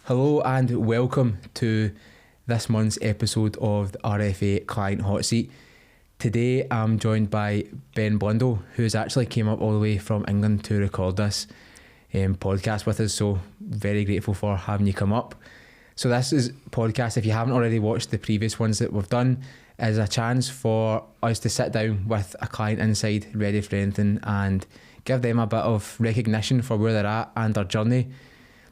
Hello and welcome to this month's episode of the RFA Client Hot Seat. Today I'm joined by Ben Blundell, who's actually came up all the way from England to record this podcast with us, so very grateful for having you come up. So this is podcast, if you haven't already watched the previous ones that we've done, is a chance for us to sit down with a client inside ready for anything and give them a bit of recognition for where they're at and their journey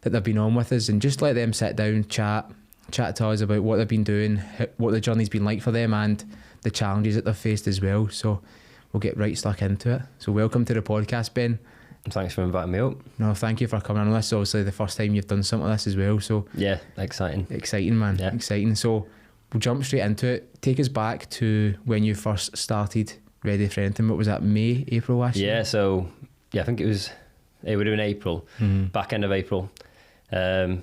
that they've been on with us, and just let them sit down, chat to us about what they've been doing, what the journey's been like for them and the challenges that they've faced as well. So we'll get right stuck into it. So welcome to the podcast, Ben. Thanks for inviting me up. No, thank you for coming on this. Obviously the first time you've done something like this as well. So yeah, exciting man. Yeah. Exciting. So we'll jump straight into it. Take us back to when you first started Ready for Anything. What was that, May, April last year? Yeah, so I think it would have been April, back end of April. I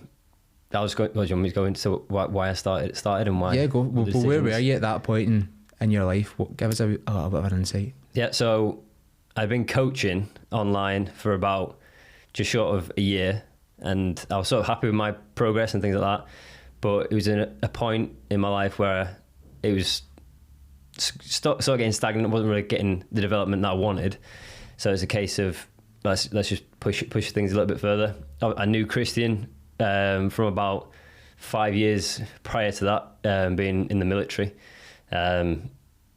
was going. Do you want me to go into why I started and why? Yeah, go. Well, where were you at that point in your life? Give us a little bit of an insight. Yeah, so I've been coaching online for about just short of a year, and I was sort of happy with my progress and things like that. But it was in a point in my life where it was sort of getting stagnant. I wasn't really getting the development that I wanted. So it's a case of let's just push things a little bit further. I knew Christian from about 5 years prior to that, being in the military.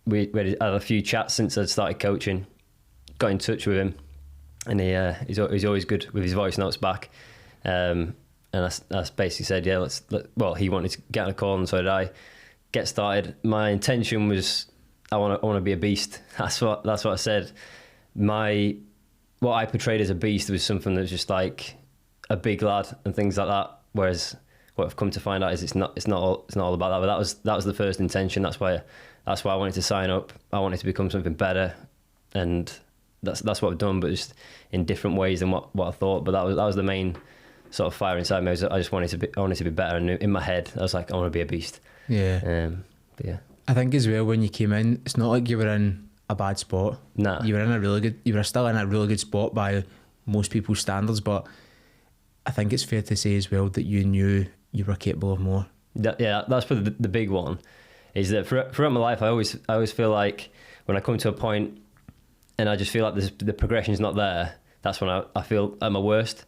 We had a few chats since I'd started coaching. Got in touch with him, and he's always good with his voice notes back. And I basically said, yeah, well, he wanted to get on a call, and so did I. Get started. My intention was I want to be a beast. That's what I said. What I portrayed as a beast was something that was just like a big lad and things like that. Whereas what I've come to find out is it's not all about that. But that was the first intention. That's why I wanted to sign up. I wanted to become something better, and that's what I've done, but just in different ways than what I thought. But that was the main sort of fire inside me. I just wanted to be better, and in my head I was like, I want to be a beast. Yeah. But yeah. I think as well, when you came in, it's not like you were in a bad spot. Nah. You were still in a really good spot by most people's standards, but I think it's fair to say as well that you knew you were capable of more. That's probably the big one, is that throughout my life I always feel like when I come to a point and I just feel like the progression's not there, that's when I feel at my worst.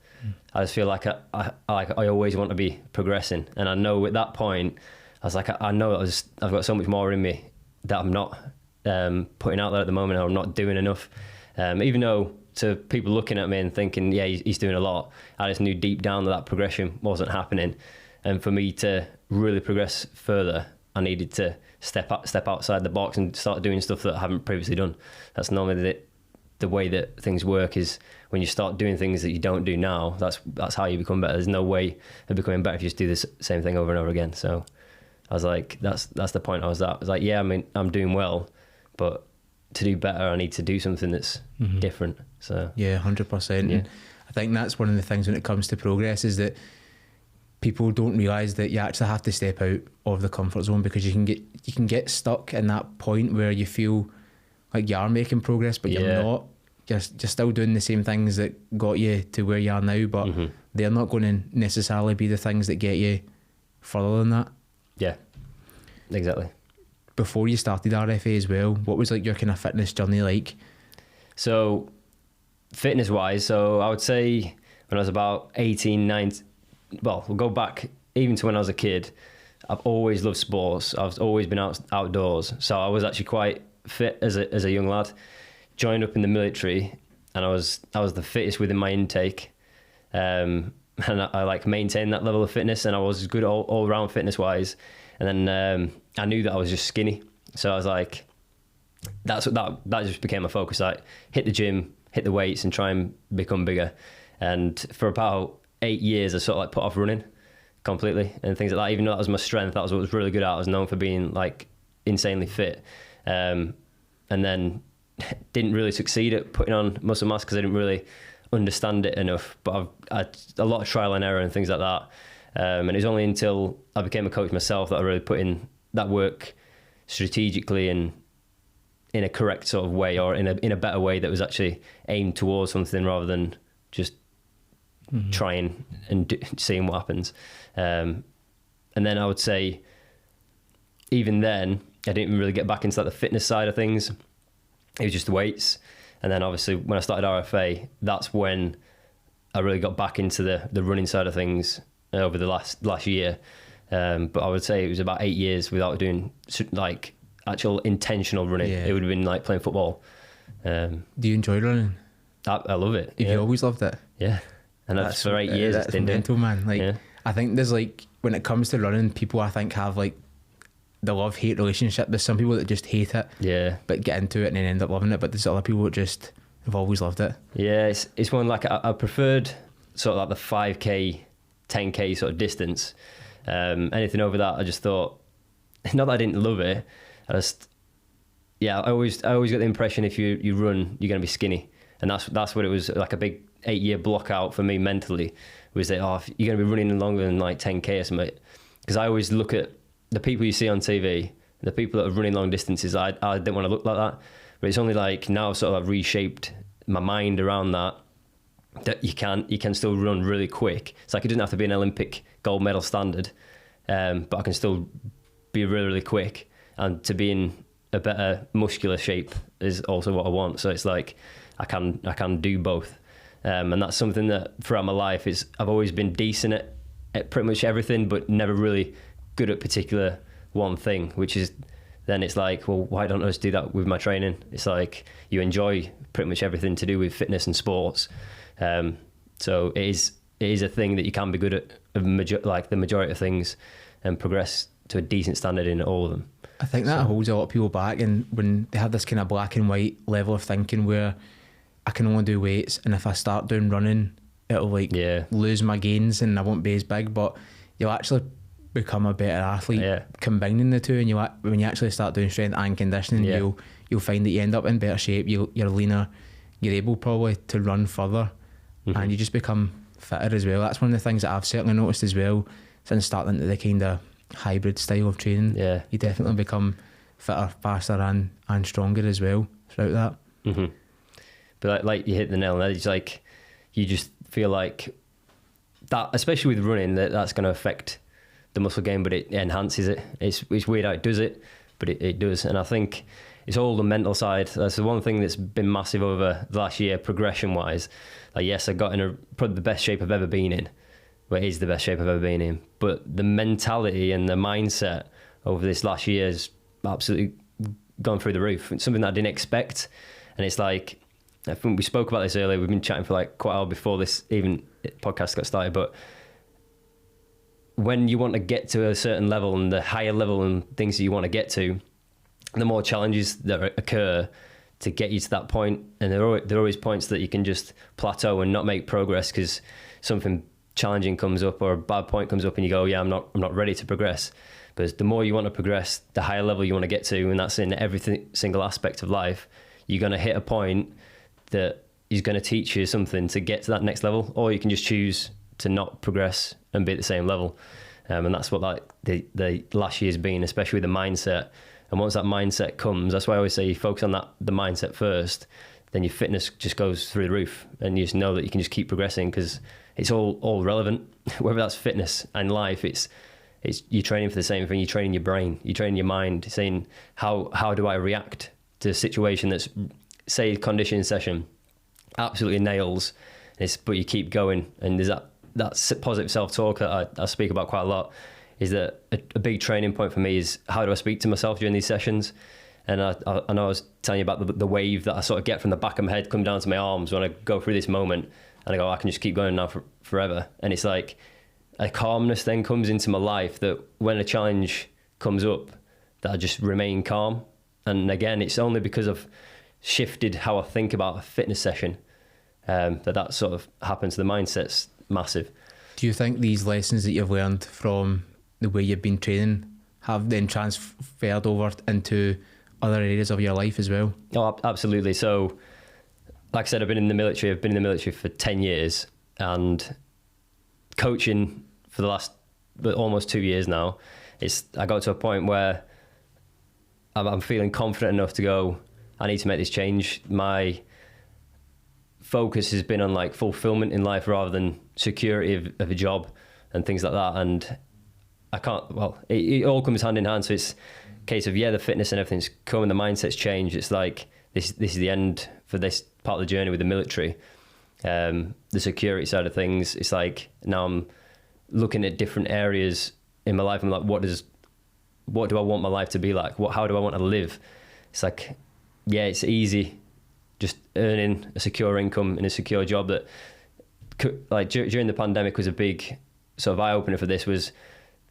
I just feel like I always want to be progressing, and I know at that point I was like, I know I've got so much more in me that I'm not putting out there at the moment, or I'm not doing enough. Even though to people looking at me and thinking, yeah, he's doing a lot, I just knew deep down that progression wasn't happening. And for me to really progress further, I needed to step outside the box and start doing stuff that I haven't previously done. That's normally the way that things work, is when you start doing things that you don't do now, that's how you become better. There's no way of becoming better if you just do the same thing over and over again. So I was like, that's the point I was at. I was like, yeah, I mean, I'm doing well, but to do better, I need to do something that's different. So yeah, 100%. Yeah. I think that's one of the things when it comes to progress, is that people don't realise that you actually have to step out of the comfort zone, because you can get stuck in that point where you feel like you are making progress, but you're not. You're still doing the same things that got you to where you are now, but they're not going to necessarily be the things that get you further than that. Yeah, exactly. Before you started RFA as well, what was like your kind of fitness journey like? So fitness wise, so I would say when I was about 18, 19, well, we'll go back even to when I was a kid, I've always loved sports. I've always been outdoors. So I was actually quite fit as a young lad. Joined up in the military, and I was the fittest within my intake. And I like maintained that level of fitness, and I was good all around fitness wise. And then I knew that I was just skinny, so I was like, that just became my focus. Like, hit the gym, hit the weights, and try and become bigger. And for about 8 years, I sort of like put off running completely and things like that. Even though that was my strength, that was what I was really good at. I was known for being like insanely fit, and then didn't really succeed at putting on muscle mass because I didn't really understand it enough. But I had a lot of trial and error and things like that. And it was only until I became a coach myself that I really put in that work strategically and in a correct sort of way, or in a better way that was actually aimed towards something rather than just trying and seeing what happens. And then I would say, even then, I didn't really get back into like the fitness side of things. It was just the weights. And then obviously when I started RFA, that's when I really got back into the running side of things over the last year. But I would say it was about 8 years without doing like actual intentional running. Yeah. It would have been like playing football. Do you enjoy running? I love it. Have you always loved it? Yeah. And that's for 8 years. That's mental, man. Like, I think there's like, when it comes to running, people I think have like the love-hate relationship. There's some people that just hate it, but get into it and then end up loving it. But there's other people that just have always loved it. Yeah, it's one like I preferred sort of like the 5k, 10k sort of distance. Anything over that, I just thought, not that I didn't love it. I always got the impression if you run, you're gonna be skinny, and that's what it was. Like a big 8-year block out for me mentally was that you're gonna be running longer than like 10k or something. Because I always look at the people you see on TV, the people that are running long distances. I didn't want to look like that, but it's only like now I've sort of like reshaped my mind around that you can still run really quick. It's like it doesn't have to be an Olympic gold medal standard, but I can still be really, really quick, and to be in a better muscular shape is also what I want. So it's like I can do both, and that's something that throughout my life is I've always been decent at pretty much everything, but never really good at particular one thing, which is then it's like, well, why don't I just do that with my training? It's like you enjoy pretty much everything to do with fitness and sports. So it is a thing that you can be good at, like the majority of things, and progress to a decent standard in all of them. I think that holds a lot of people back, and when they have this kind of black and white level of thinking where I can only do weights, and if I start doing running, it'll like lose my gains and I won't be as big, but you'll actually become a better athlete combining the two. And when you actually start doing strength and conditioning, you'll find that you end up in better shape, you're leaner, you're able probably to run further, and you just become fitter as well. That's one of the things that I've certainly noticed as well since starting into the kind of hybrid style of training. You definitely become fitter, faster and stronger as well throughout that. But like you hit the nail on the head. It's like you just feel like that, especially with running, that's going to affect the muscle gain, but it enhances it. It's weird how it does it, but it does. And I think it's all the mental side. That's the one thing that's been massive over the last year, progression wise. Like, yes, I got in probably the best shape I've ever been in. Well, it is the best shape I've ever been in. But the mentality and the mindset over this last year has absolutely gone through the roof. It's something that I didn't expect. And it's like, I think we spoke about this earlier. We've been chatting for like quite a while before this even podcast got started. But when you want to get to a certain level, and the higher level and things that you want to get to, the more challenges that occur to get you to that point. And there are always points that you can just plateau and not make progress because something challenging comes up or a bad point comes up and you go, I'm not ready to progress. But the more you want to progress, the higher level you want to get to, and that's in every single aspect of life, you're going to hit a point that is going to teach you something to get to that next level, or you can just choose to not progress and be at the same level. And that's what like the last year's been, especially with the mindset. And once that mindset comes, that's why I always say you focus on the mindset first, then your fitness just goes through the roof, and you just know that you can just keep progressing because it's all relevant. Whether that's fitness and life, it's you're training for the same thing. You're training your brain, you're training your mind, saying how do I react to a situation that's, say, conditioning session absolutely nails, but you keep going. And there's that positive self-talk that I speak about quite a lot, is that a big training point for me is how do I speak to myself during these sessions. And I know I was telling you about the wave that I sort of get from the back of my head come down to my arms when I go through this moment, and I go, I can just keep going now forever. And it's like a calmness then comes into my life that when a challenge comes up, that I just remain calm. And again, it's only because I've shifted how I think about a fitness session that sort of happens. The mindset's massive. Do you think these lessons that you've learned from the way you've been training have then transferred over into other areas of your life as well? Oh, absolutely. So, like I said, I've been in the military for 10 years, and coaching for the last almost 2 years now. I got to a point where I'm feeling confident enough to go, I need to make this change. focus has been on like fulfillment in life rather than security of a job and things like that. And I can't, well, it all comes hand in hand. So it's a case of, the fitness and everything's come and the mindset's changed. It's like, this is the end for this part of the journey with the military. The security side of things, it's like now I'm looking at different areas in my life. I'm like, what do I want my life to be like? How do I want to live? It's like, it's easy just earning a secure income in a secure job that like during the pandemic was a big sort of eye-opener for this, was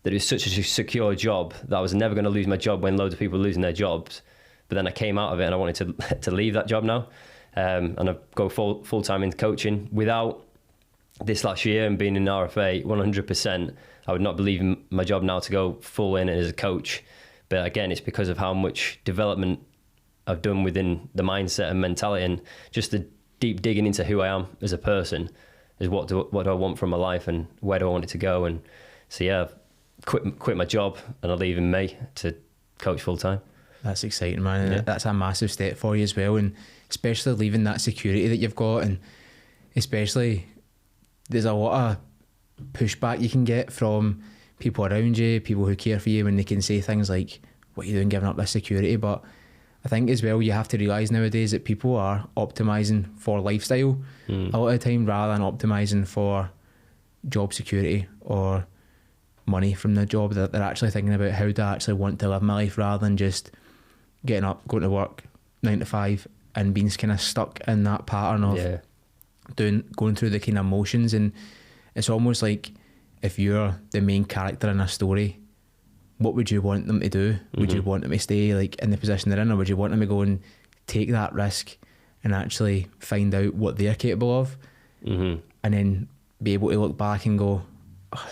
that it was such a secure job that I was never going to lose my job when loads of people were losing their jobs. But then I came out of it and I wanted to leave that job now. And I go full-time into coaching. Without this last year and being in RFA 100%, I would not believe in my job now to go full in as a coach. But again, it's because of how much development I've done within the mindset and mentality, and just the deep digging into who I am as a person, is what do I want from my life and where do I want it to go. And so I've quit my job and I leave in May to coach full-time. That's exciting, man. Yeah. That's a massive step for you as well, and especially leaving that security that you've got, and especially there's a lot of pushback you can get from people around you, people who care for you, when they can say things like, what are you doing giving up this security? But I think as well, you have to realise nowadays that people are optimising for lifestyle a lot of the time rather than optimising for job security or money from the job. They're actually thinking about, how do I actually want to live my life, rather than just getting up, going to work 9 to 5 and being kind of stuck in that pattern of going through the kind of motions. And it's almost like, if you're the main character in a story, what would you want them to do? Would you want them to stay like in the position they're in, or would you want them to go and take that risk and actually find out what they're capable of, and then be able to look back and go,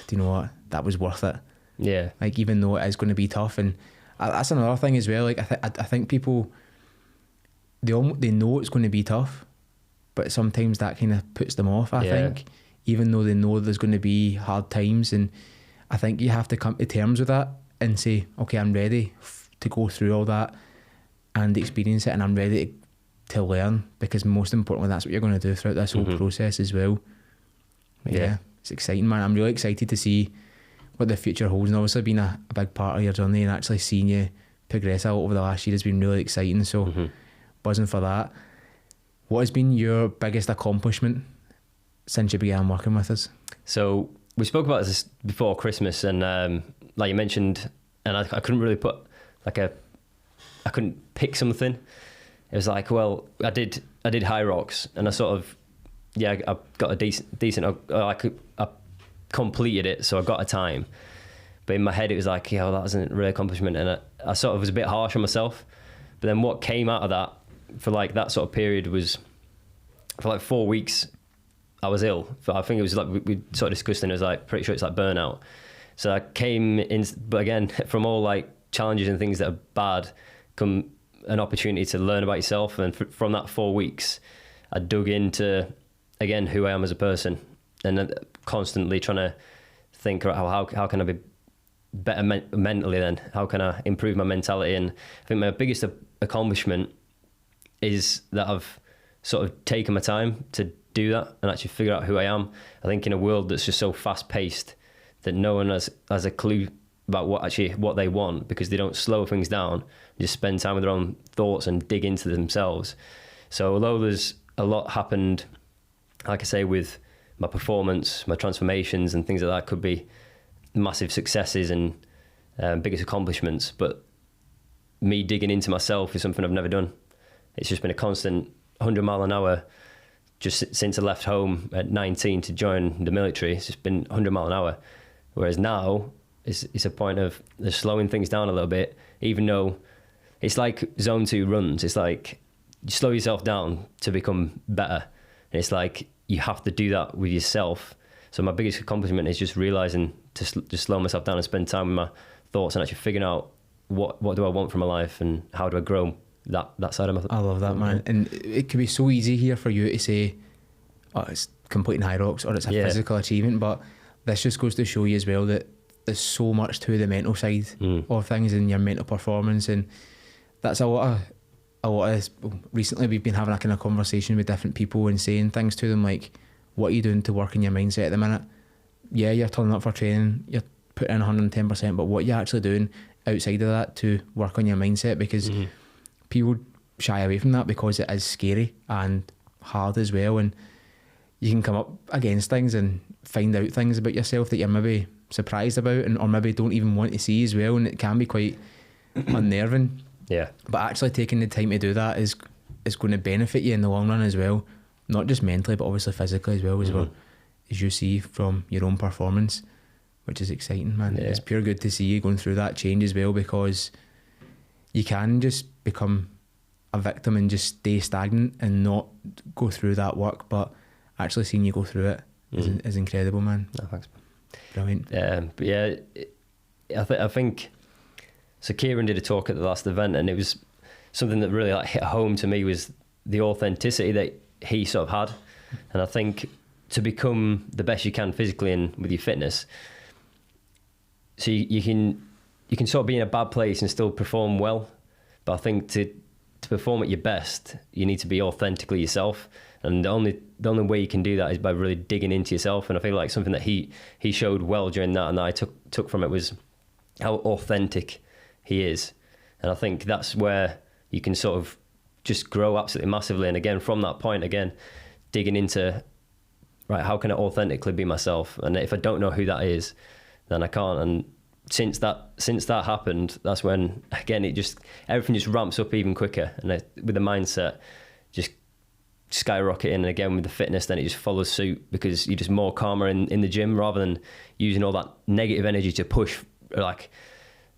do you know what, that was worth it? Yeah. Like, even though it is going to be tough. And that's another thing as well. Like, I think people, they know it's going to be tough, but sometimes that kind of puts them off, I think, even though they know there's going to be hard times. And I think you have to come to terms with that and say, okay, I'm ready to go through all that and experience it, and I'm ready to learn, because most importantly, that's what you're going to do throughout this whole process as well. But it's exciting, man. I'm really excited to see what the future holds, and obviously being a big part of your journey and actually seeing you progress out over the last year has been really exciting, so buzzing for that. What has been your biggest accomplishment since you began working with us? So we spoke about this before Christmas, and like you mentioned, and I couldn't really put I couldn't pick something. It was like, well, I did high rocks, and I sort of I got a decent I completed it, so I got a time. But in my head, it was like, that wasn't a real accomplishment, and I sort of was a bit harsh on myself. But then what came out of that for like that sort of period was, for like 4 weeks, I was ill. I think it was like, we sort of discussed, and it was like, pretty sure it's like burnout. So I came in, but again, from all like challenges and things that are bad, come an opportunity to learn about yourself. And from that 4 weeks, I dug into, again, who I am as a person, and constantly trying to think about how can I be better mentally then? How can I improve my mentality? And I think my biggest accomplishment is that I've sort of taken my time to do that and actually figure out who I am. I think in a world that's just so fast paced that no one has a clue about what they want, because they don't slow things down, just spend time with their own thoughts and dig into themselves. So although there's a lot happened, like I say, with my performance, my transformations and things like that, could be massive successes and biggest accomplishments, but me digging into myself is something I've never done. It's just been a constant 100 mile an hour just since I left home at 19 to join the military. It's just been 100 mile an hour. Whereas now it's a point of slowing things down a little bit, even though it's like zone 2 runs. It's like you slow yourself down to become better. And it's like you have to do that with yourself. So my biggest accomplishment is just realising to just slow myself down and spend time with my thoughts and actually figuring out what do I want from my life and how do I grow that side of my life. I love that, man. And it could be so easy here for you to say, it's completing high rocks or it's a physical achievement, but this just goes to show you as well that there's so much to the mental side of things and your mental performance, and that's a lot of a lot of recently we've been having a kind of conversation with different people and saying things to them like, what are you doing to work in your mindset at the minute? Yeah, you're turning up for training, you're putting in 110%, but what are you actually doing outside of that to work on your mindset? Because people shy away from that because it is scary and hard as well, and you can come up against things and find out things about yourself that you're maybe surprised about or maybe don't even want to see as well, and it can be quite unnerving. Yeah. But actually taking the time to do that is going to benefit you in the long run as well, not just mentally but obviously physically as well, as you see from your own performance, which is exciting, man. Yeah. It's pure good to see you going through that change as well, because you can just become a victim and just stay stagnant and not go through that work, but actually seeing you go through it is incredible, man. No, thanks. Brilliant. But yeah, I think so. Kieran did a talk at the last event, and it was something that really like hit home to me was the authenticity that he sort of had. And I think to become the best you can physically and with your fitness, so you can sort of be in a bad place and still perform well. But I think to perform at your best, you need to be authentically yourself. And the only way you can do that is by really digging into yourself. And I feel like something that he showed well during that, and that I took from it, was how authentic he is. And I think that's where you can sort of just grow absolutely massively. And again, from that point, again, digging into, right, how can I authentically be myself? And if I don't know who that is, then I can't. And since that happened, that's when, again, everything just ramps up even quicker. And with the mindset, just skyrocketing, and again with the fitness, then it just follows suit, because you're just more calmer in the gym, rather than using all that negative energy to push like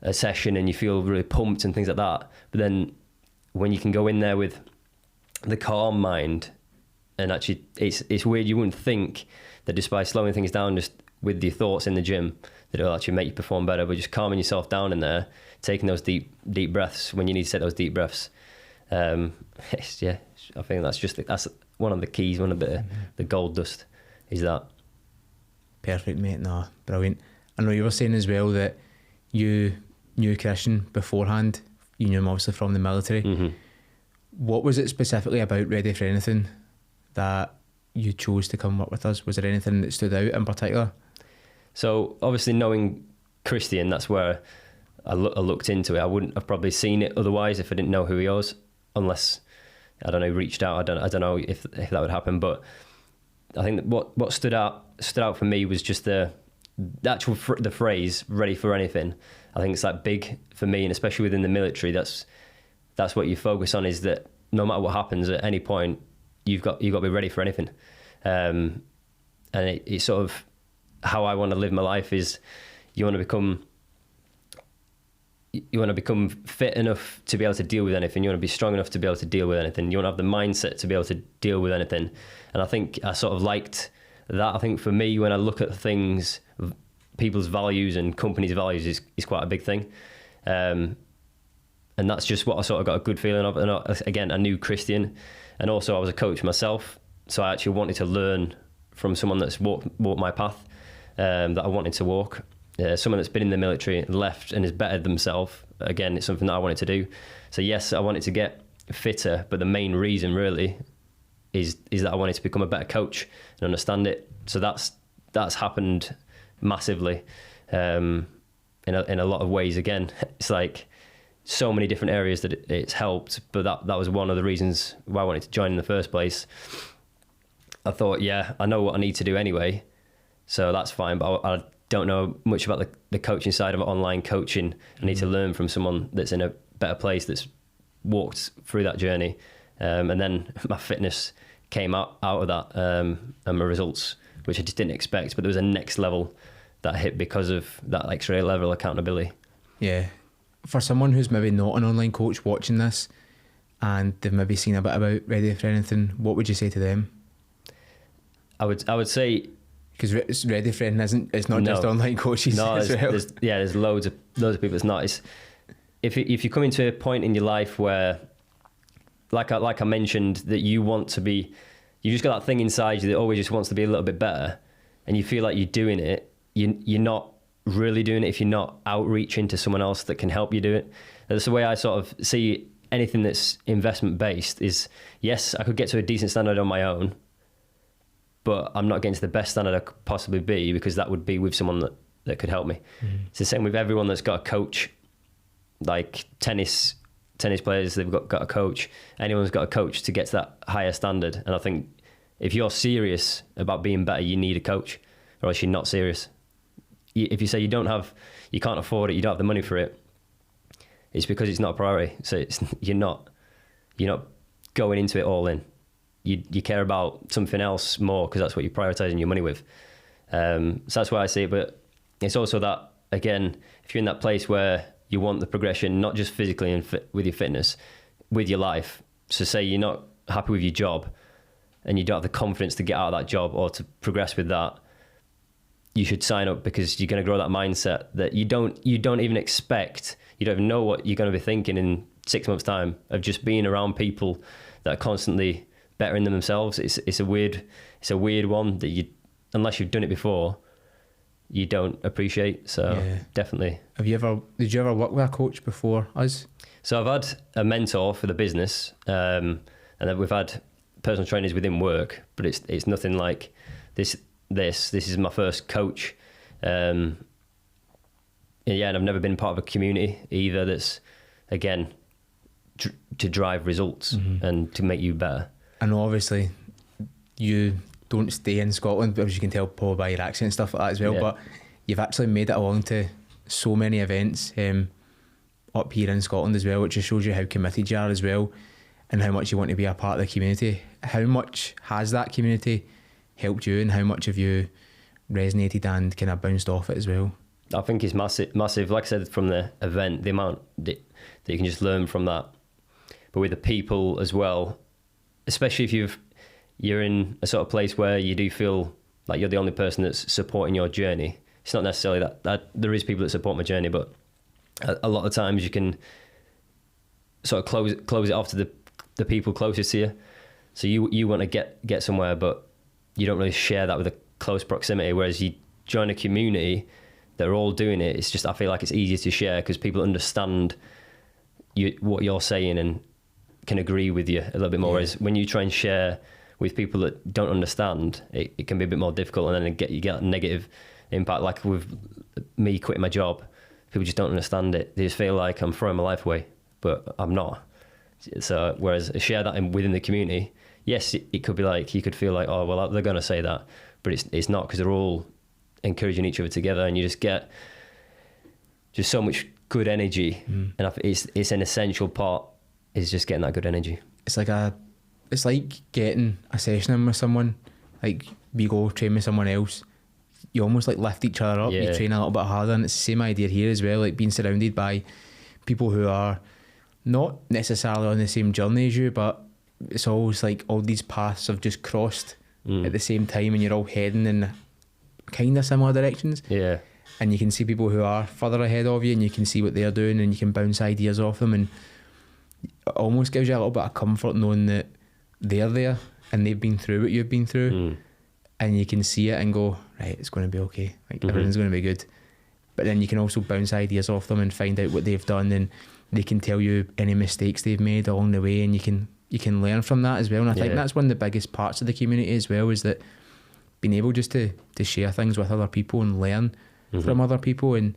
a session and you feel really pumped and things like that. But then when you can go in there with the calm mind, and actually it's weird, you wouldn't think that just by slowing things down just with your thoughts in the gym that it'll actually make you perform better, but just calming yourself down in there, taking those deep breaths when you need to take those deep breaths. I think that's one of the keys, one of the gold dust is that. Perfect, mate. No, brilliant. I know you were saying as well that you knew Christian beforehand. You knew him obviously from the military. What was it specifically about Ready for Anything that you chose to come work with us? Was there anything that stood out in particular? So obviously knowing Christian, that's where I looked into it. I wouldn't have probably seen it otherwise if I didn't know who he was, unless, I don't know, reached out. I don't know if that would happen. But I think that what stood out for me was just the phrase "ready for anything." I think it's like big for me, and especially within the military. That's what you focus on, is that no matter what happens at any point, you've got to be ready for anything. And it's sort of how I want to live my life. Is you want to become fit enough to be able to deal with anything. You want to be strong enough to be able to deal with anything. You want to have the mindset to be able to deal with anything. And I think I sort of liked that. I think for me, when I look at things, people's values and companies' values is quite a big thing. And that's just what I sort of got a good feeling of. And again, I knew Christian, and also I was a coach myself. So I actually wanted to learn from someone that's walked my path that I wanted to walk. Someone that's been in the military and left and has bettered themselves. Again, it's something that I wanted to do. So yes, I wanted to get fitter, but the main reason really is that I wanted to become a better coach and understand it. So that's happened massively in a lot of ways. Again, it's like so many different areas that it's helped, but that was one of the reasons why I wanted to join in the first place. I thought, yeah, I know what I need to do anyway, so that's fine, but I don't know much about the coaching side of online coaching. I need to learn from someone that's in a better place, that's walked through that journey. And then my fitness came out of that, and my results, which I just didn't expect, but there was a next level that hit because of that extra level of accountability. Yeah. For someone who's maybe not an online coach watching this and they've maybe seen a bit about Ready for Anything, what would you say to them? I would say, because Ready for Anything it's not just online coaches. No, as well. There's loads of people. It's not. If you come into a point in your life where, like I mentioned, that you want to be, you just got that thing inside you that always just wants to be a little bit better, and you feel like you're doing it, you're not really doing it if you're not outreaching to someone else that can help you do it. That's the way I sort of see anything that's investment based is, yes, I could get to a decent standard on my own, but I'm not getting to the best standard I could possibly be because that would be with someone that could help me. It's the same with everyone that's got a coach, like tennis players, they've got a coach. Anyone's got a coach to get to that higher standard. And I think if you're serious about being better, you need a coach, or else you're not serious. If you say you can't afford it, you don't have the money for it, it's because it's not a priority. So you're not going into it all in. You care about something else more because that's what you're prioritizing your money with. So that's why I see it. But it's also that, again, if you're in that place where you want the progression, not just physically and with your fitness, with your life. So say you're not happy with your job and you don't have the confidence to get out of that job or to progress with that, you should sign up, because you're going to grow that mindset that you don't even expect. You don't even know what you're going to be thinking in 6 months' time of just being around people that are constantly bettering themselves. It's a weird one that you, unless you've done it before, you don't appreciate. So definitely. Did you ever work with a coach before us? So I've had a mentor for the business, and then we've had personal trainers within work, but it's nothing like this. This is my first coach. And I've never been part of a community either that's, again, to drive results and to make you better. And obviously you don't stay in Scotland, as you can tell probably by your accent and stuff like that as well, but you've actually made it along to so many events up here in Scotland as well, which just shows you how committed you are as well and how much you want to be a part of the community. How much has that community helped you, and how much have you resonated and kind of bounced off it as well? I think it's massive. Like I said, from the event, the amount that you can just learn from that, but with the people as well, especially if you're in a sort of place where you do feel like you're the only person that's supporting your journey. It's not necessarily that there is people that support my journey, but a lot of times you can sort of close it off to the people closest to you. So you want to get somewhere, but you don't really share that with a close proximity. Whereas you join a community, they're all doing it. It's just, I feel like it's easier to share because people understand what you're saying and can agree with you a little bit more. Yeah. Whereas when you try and share with people that don't understand, it can be a bit more difficult, and then you get a negative impact. Like with me quitting my job, people just don't understand it. They just feel like I'm throwing my life away, but I'm not. So whereas share that within the community, yes, it could be like, you could feel like, oh, well, they're going to say that, but it's not, because they're all encouraging each other together, and you just get just so much good energy. And it's an essential part, is just getting that good energy. It's like getting a session in with someone, like we go train with someone else, you almost like lift each other up, you train a little bit harder, and it's the same idea here as well, like being surrounded by people who are not necessarily on the same journey as you, but it's always like all these paths have just crossed at the same time, and you're all heading in kind of similar directions. Yeah. And you can see people who are further ahead of you, and you can see what they're doing, and you can bounce ideas off them, and it almost gives you a little bit of comfort knowing that they're there and they've been through what you've been through, and you can see it and go, right, it's going to be okay, like everything's going to be good. But then you can also bounce ideas off them and find out what they've done, and they can tell you any mistakes they've made along the way, and you can learn from that as well. And I think that's one of the biggest parts of the community as well, is that being able just to share things with other people and learn from other people. And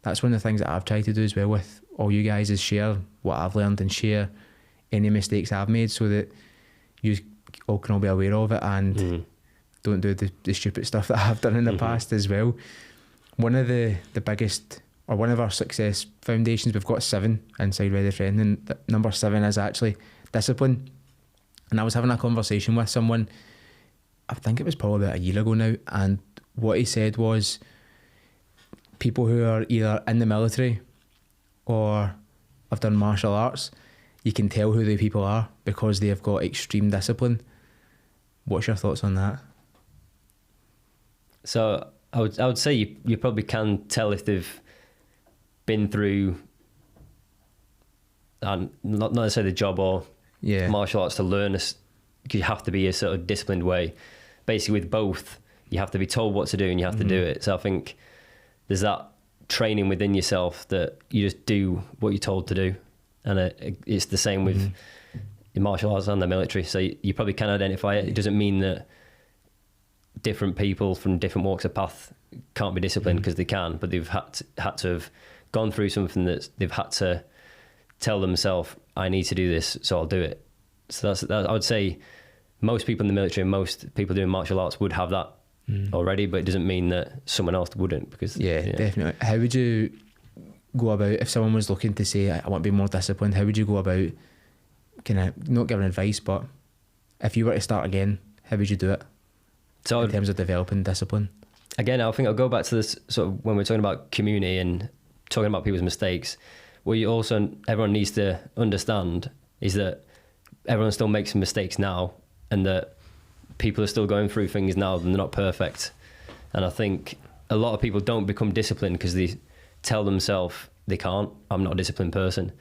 that's one of the things that I've tried to do as well with all you guys, is share what I've learned and share any mistakes I've made, so that you all can all be aware of it and don't do the stupid stuff that I've done in the past as well. One of the biggest, or one of our success foundations, we've got 7 inside Ready Friend, and number 7 is actually discipline. And I was having a conversation with someone, I think it was probably about a year ago now, and what he said was, people who are either in the military or have done martial arts, you can tell who the people are because they have got extreme discipline. What's your thoughts on that? So I would say you probably can tell if they've been through, and not necessarily the job or martial arts to learn. You have to be a sort of disciplined way. Basically, with both, you have to be told what to do and you have to do it. So I think there's that training within yourself that you just do what you're told to do, And it's the same with the martial arts and the military. So you probably can identify it. It doesn't mean that different people from different walks of path can't be disciplined, because they can, but they've had to have gone through something that they've had to tell themselves, I need to do this, so I'll do it. So that's I would say most people in the military and most people doing martial arts would have that already, but it doesn't mean that someone else wouldn't. Because definitely. How would you go about, if someone was looking to say, I want to be more disciplined, how would you go about kind of not giving advice, but if you were to start again, how would you do it? So in terms of developing discipline? Again, I think I'll go back to this sort of when we're talking about community and talking about people's mistakes. What everyone needs to understand is that everyone still makes mistakes now, and that people are still going through things now, and they're not perfect. And I think a lot of people don't become disciplined because they tell themselves they can't. I'm not a disciplined person.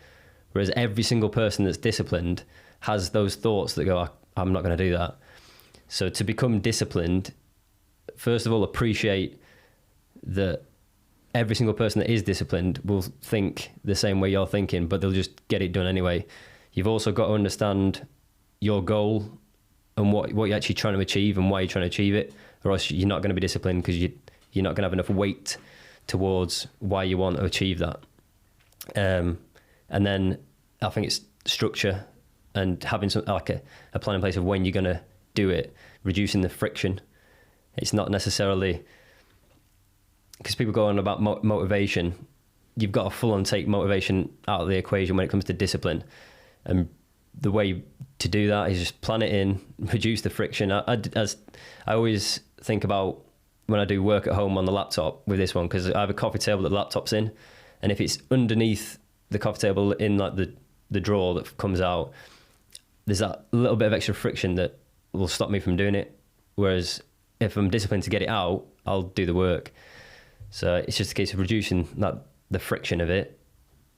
Whereas every single person that's disciplined has those thoughts that go, I'm not going to do that. So to become disciplined, first of all, appreciate that every single person that is disciplined will think the same way you're thinking, but they'll just get it done anyway. You've also got to understand your goal and what you're actually trying to achieve and why you're trying to achieve it, or else you're not going to be disciplined, because you're not going to have enough weight towards why you want to achieve that. And then I think it's structure and having some like a plan in place of when you're going to do it, reducing the friction. It's not necessarily, because people go on about motivation, you've got to full on take motivation out of the equation when it comes to discipline. And the way to do that is just plan it in, reduce the friction. As I always think about when I do work at home on the laptop with this one, because I have a coffee table that the laptop's in, and if it's underneath the coffee table in like the drawer that comes out, there's that little bit of extra friction that will stop me from doing it. Whereas if I'm disciplined to get it out, I'll do the work. So it's just a case of reducing the friction of it,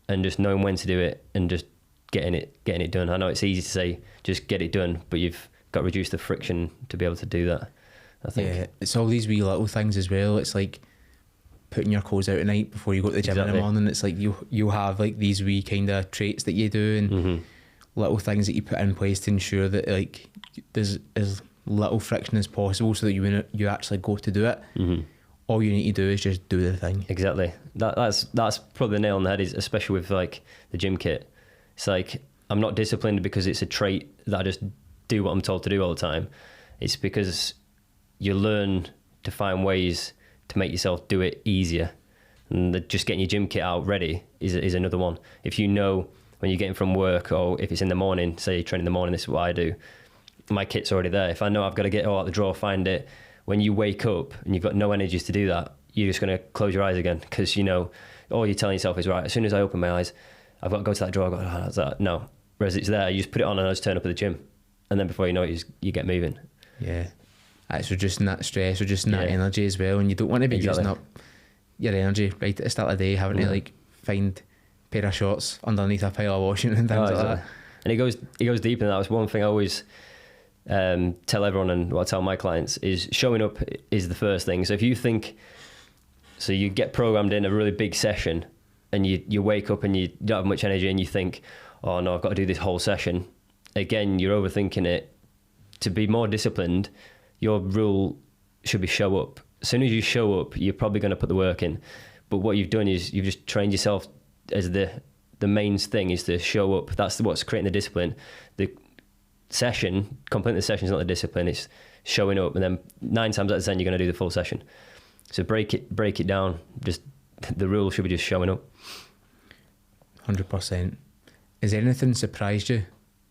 and just knowing when to do it, and just getting it done. I know it's easy to say just get it done, but you've got to reduce the friction to be able to do that, I think. Yeah, it's all these wee little things as well. It's like putting your clothes out at night before you go to the gym in the morning. It's like you have like these wee kind of traits that you do, and little things that you put in place to ensure that like there's as little friction as possible, so that when you actually go to do it, all you need to do is just do the thing. Exactly. That's probably the nail on the head, is especially with like the gym kit. It's like, I'm not disciplined because it's a trait that I just do what I'm told to do all the time. It's because you learn to find ways to make yourself do it easier. And just getting your gym kit out ready is another one. If you know when you're getting from work, or if it's in the morning, say you train in the morning, this is what I do, my kit's already there. If I know I've got to get it all out the drawer, find it, when you wake up and you've got no energies to do that, you're just going to close your eyes again, because you know all you're telling yourself is, right, as soon as I open my eyes, I've got to go to that drawer. I've got, that's that. No, whereas it's there. You just put it on and I just turn up at the gym, and then before you know it, you get moving. Yeah, it's reducing that stress, reducing that energy as well, and you don't want to be using up your energy right at the start of the day, having to like find a pair of shorts underneath a pile of washing and things like that. And it goes deep in that. That's one thing I always tell everyone, and what I tell my clients is showing up is the first thing. So if you think, so you get programmed in a really big session, and you wake up and you don't have much energy, and you think, oh no, I've got to do this whole session. Again, you're overthinking it. To be more disciplined, your rule should be show up. As soon as you show up, you're probably going to put the work in. But what you've done is you've just trained yourself as the main thing is to show up. That's what's creating the discipline. The session, completing the session is not the discipline, it's showing up. And then 9 times out of 10, you're going to do the full session. So break it down. Just the rule should be just showing up. 100%. Has anything surprised you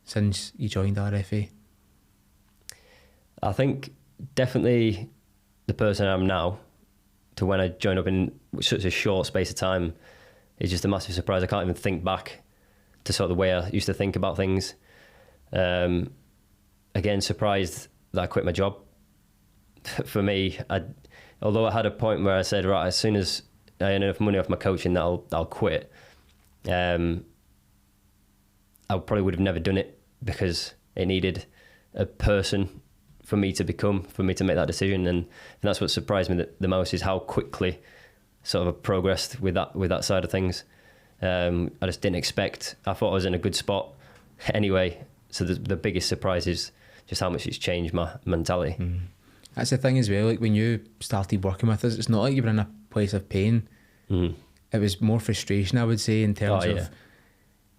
since you joined RFA? I think definitely the person I am now to when I joined up in such a short space of time is just a massive surprise. I can't even think back to sort of the way I used to think about things. Again, surprised that I quit my job. For me, although I had a point where I said, right, as soon as I earn enough money off my coaching, I'll quit. I probably would have never done it, because it needed a person for me to make that decision, and that's what surprised me the most, is how quickly sort of I progressed with that side of things. I just didn't expect. I thought I was in a good spot anyway. So the biggest surprise is just how much it's changed my mentality. That's the thing as well. Like when you started working with us, it's not like you were in a place of pain. It was more frustration, I would say, in terms of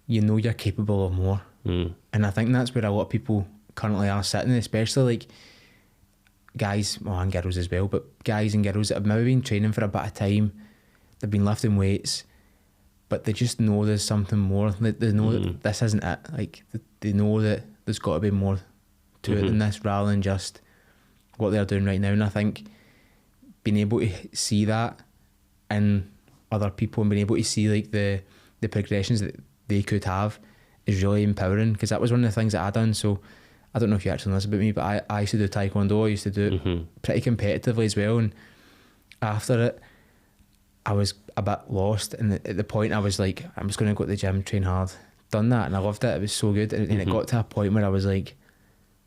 you know you're capable of more. And I think that's where a lot of people currently are sitting, especially like guys, well, and girls as well, but guys and girls that have maybe been training for a bit of time, they've been lifting weights, but they just know there's something more. They know that this isn't it. Like they know that there's got to be more to it than this, rather than just what they're doing right now. And I think being able to see that in other people and being able to see like the progressions that they could have is really empowering, because that was one of the things that I done. So I don't know if you actually know this about me, but I used to do taekwondo. I used to do it pretty competitively as well, and after it I was a bit lost, and at the point I was like, I'm just going to go to the gym, train hard. Done that and I loved it. It was so good, and it got to a point where I was like,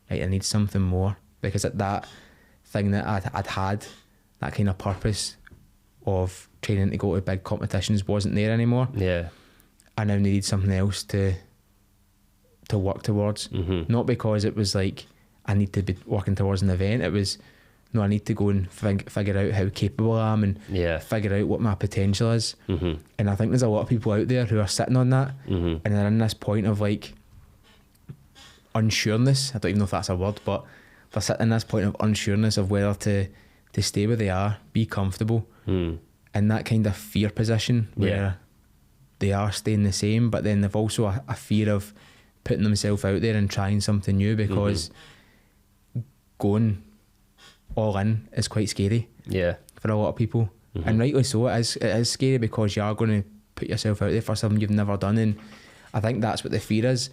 right, I need something more, because at that thing that I'd had, that kind of purpose of training to go to big competitions wasn't there anymore. I now needed something else to work towards. Not because it was like I need to be working towards an event. It was, no, I need to go and figure out how capable I am, and figure out what my potential is. And I think there's a lot of people out there who are sitting on that, and they're in this point of like unsureness. I don't even know if that's a word, but they're sitting in this point of unsureness of whether to stay where they are, be comfortable, in that kind of fear position where they are staying the same, but then they've also a fear of putting themselves out there and trying something new, because going all in is quite scary for a lot of people, and rightly so. It is scary, because you are going to put yourself out there for something you've never done, and I think that's what the fear is.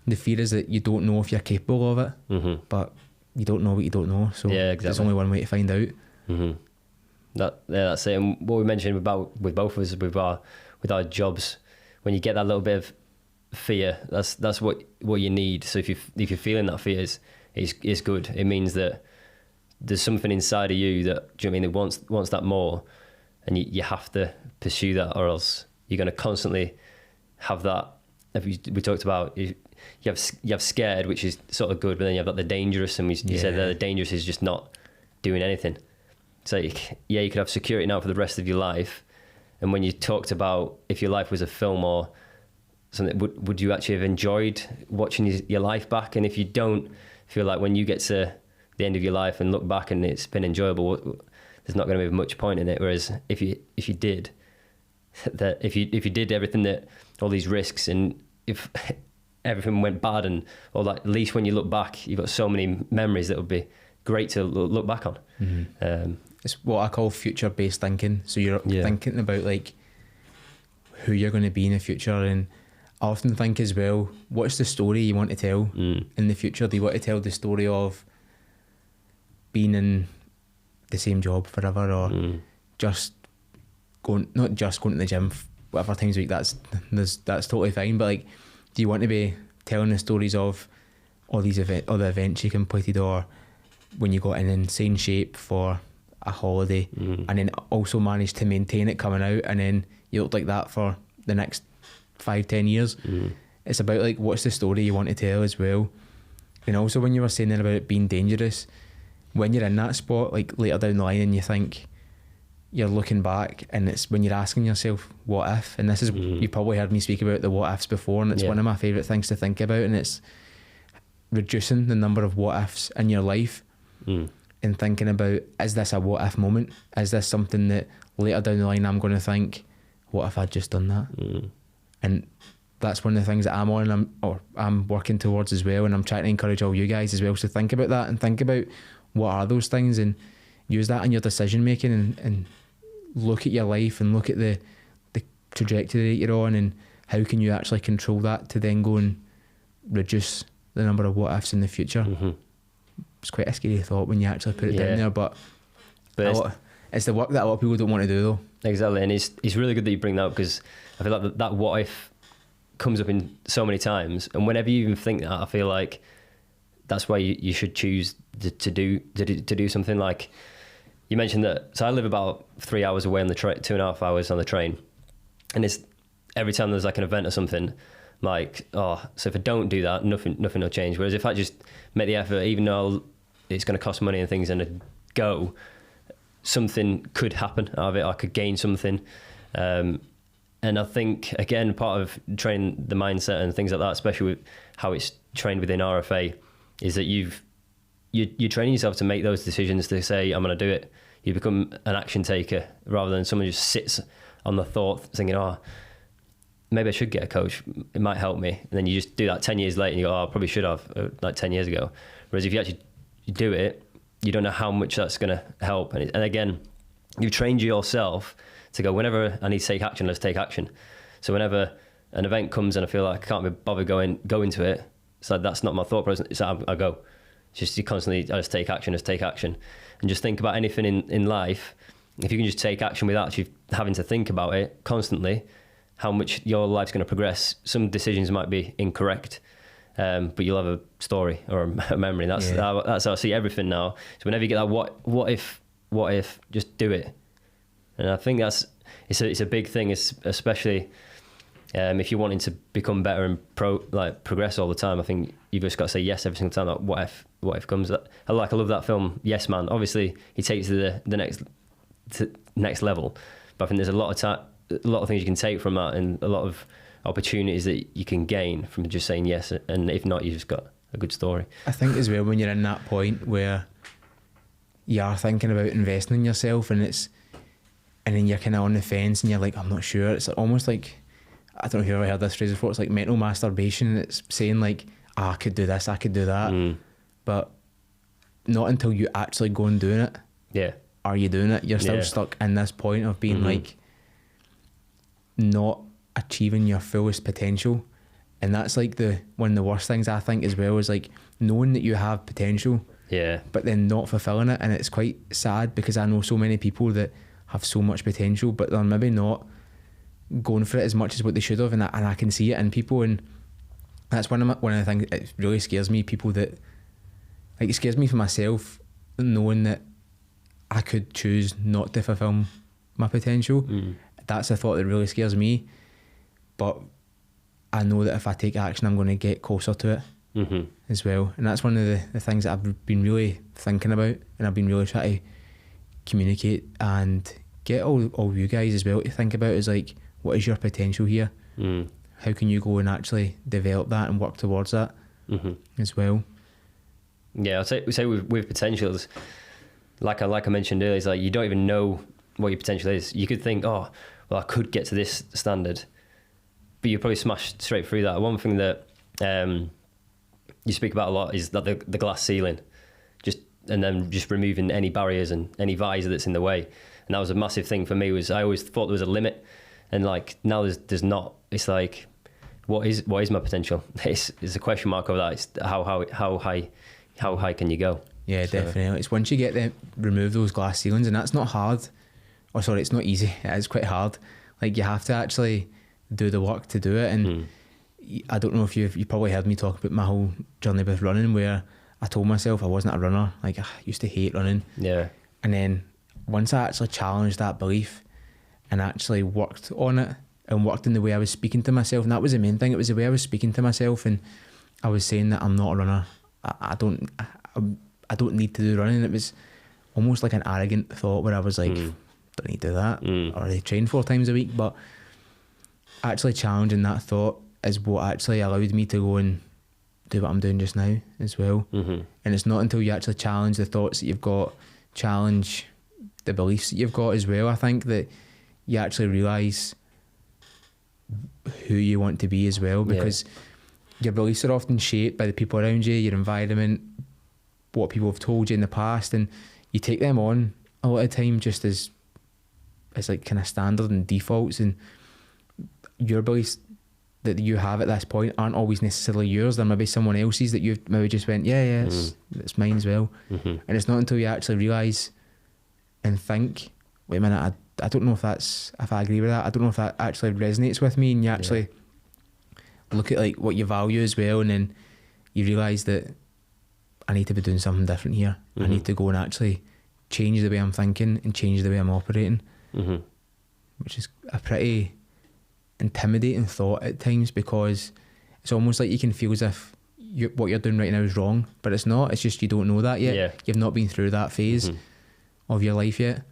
The fear is that you don't know if you're capable of it, but you don't know what you don't know, so there's only one way to find out. That's it. And what we mentioned about with both of us with our jobs, when you get that little bit of fear, that's what you need. So if you're feeling that fear is good. It means that there's something inside of you that, do you know what I mean, that wants that more, and you have to pursue that, or else you're going to constantly have that. We talked about you have scared, which is sort of good, but then you have like the dangerous, and you said that the dangerous is just not doing anything. So you could have security now for the rest of your life. And when you talked about if your life was a film or something, would you actually have enjoyed watching your life back? And if you don't feel like when you get to the end of your life and look back and it's been enjoyable, there's not going to be much point in it. Whereas if you did everything, that all these risks, and if everything went bad and all that, at least when you look back, you've got so many memories that would be great to look back on. It's what I call future-based thinking. So you're thinking about like who you're going to be in the future, and I often think as well, what's the story you want to tell in the future? Do you want to tell the story of being in the same job forever, or just not just going to the gym whatever times a week? That's totally fine, but like, do you want to be telling the stories of all the events you completed, or when you got in insane shape for a holiday and then also managed to maintain it coming out, and then you looked like that for the next 5-10 years? It's about like, what's the story you want to tell as well. And also, when you were saying there about it being dangerous, when you're in that spot, like later down the line, and you think you're looking back, and it's when you're asking yourself, what if? And this is, you probably heard me speak about the what ifs before, and it's one of my favourite things to think about, and it's reducing the number of what ifs in your life and thinking about, is this a what if moment? Is this something that later down the line I'm going to think, what if I'd just done that? And that's one of the things that I'm on, I'm working towards as well, and I'm trying to encourage all you guys as well to think about that, and think about what are those things, and use that in your decision making, and look at your life and look at the trajectory that you're on, and how can you actually control that to then go and reduce the number of what ifs in the future. It's quite a scary thought when you actually put it down there, but it's the work that a lot of people don't want to do though. Exactly, and it's really good that you bring that up, because I feel like that what if comes up in so many times, and whenever you even think that, I feel like that's why you should choose to do something. Like you mentioned that, so I live about 3 hours away on the train, 2.5 hours on the train, and every time there's like an event or something, like, oh, so if I don't do that, nothing will change. Whereas if I just make the effort, even though it's going to cost money and things, and I go, something could happen out of it. I could gain something. And I think, again, part of training the mindset and things like that, especially with how it's trained within RFA, is that you're training yourself to make those decisions, to say, I'm going to do it. You become an action taker rather than someone who just sits on the thought thinking, oh, maybe I should get a coach. It might help me. And then you just do that 10 years later and you go, oh, I probably should have, like 10 years ago. Whereas if you actually do it, you don't know how much that's going to help. And again, you've trained yourself to go, whenever I need to take action, let's take action. So whenever an event comes and I feel like I can't be bothered going to it, it's like, that's not my thought process. It's like I go. It's just you constantly, I just take action. And just think about anything in life. If you can just take action without actually having to think about it constantly, how much your life's going to progress. Some decisions might be incorrect, but you'll have a story or a memory. That's how I see everything now. So whenever you get that, what if, just do it. And I think it's a big thing, especially if you're wanting to become better and progress all the time. I think you've just got to say yes every single time. Like, what if comes? I love that film, Yes Man. Obviously, he takes it to the next level. But I think there's a lot of things you can take from that, and a lot of opportunities that you can gain from just saying yes. And if not, you've just got a good story. I think as well, when you're in that point where you are thinking about investing in yourself, and then you're kind of on the fence and you're like, I'm not sure. It's almost like, I don't know if you've ever heard this phrase before, it's like mental masturbation. It's saying like, I could do this, I could do that. But not until you actually go and doing it. Yeah. Are you doing it? You're still stuck in this point of being like, not achieving your fullest potential. And that's like one of the worst things, I think, as well, is like knowing that you have potential, but then not fulfilling it. And it's quite sad, because I know so many people that have so much potential, but they're maybe not going for it as much as what they should have. And I can see it in people. And that's one of the things that really scares me. People that, like, it scares me for myself, knowing that I could choose not to fulfill my potential. That's a thought that really scares me. But I know that if I take action, I'm going to get closer to it as well. And that's one of the things that I've been really thinking about, and I've been really trying to communicate and get all you guys as well to think about, is like, what is your potential here? How can you go and actually develop that and work towards that as well? Yeah, I'd say with potentials, like I mentioned earlier, it's like you don't even know what your potential is. You could think, oh, well, I could get to this standard, but you probably smash straight through that. One thing that you speak about a lot is that the glass ceiling, and then just removing any barriers and any visor that's in the way. And that was a massive thing for me. I always thought there was a limit, and like now there's not. It's like, what is my potential? It's a question mark over that. It's how high can you go? Yeah, so. Definitely. It's once you get them, remove those glass ceilings, and that's not hard. Or sorry, it's not easy. It is quite hard. Like, you have to actually do the work to do it. And I don't know if you probably heard me talk about my whole journey with running, where I told myself I wasn't a runner. Like, I used to hate running. Yeah. And then once I actually challenged that belief and actually worked on it and worked in the way I was speaking to myself, and that was the main thing. It was the way I was speaking to myself, and I was saying that I'm not a runner. I don't need to do running. It was almost like an arrogant thought, where I was like, don't need to do that, or I train 4 times a week. But actually challenging that thought is what actually allowed me to go and do what I'm doing just now as well. And it's not until you actually challenge the thoughts that you've got, challenge the beliefs that you've got as well, I think, that you actually realise who you want to be as well, because your beliefs are often shaped by the people around you, your environment, what people have told you in the past, and you take them on a lot of time just as like kind of standard and defaults, and your beliefs that you have at this point aren't always necessarily yours. There may be someone else's that you've maybe just went, it's mine as well. And it's not until you actually realise and think, wait a minute, I don't know if I agree with that. I don't know if that actually resonates with me, and you actually look at like what you value as well, and then you realise that I need to be doing something different here. I need to go and actually change the way I'm thinking and change the way I'm operating, which is a pretty intimidating thought at times, because it's almost like you can feel as if what you're doing right now is wrong, but it's not. It's just you don't know that yet. Yeah. You've not been through that phase of your life yet.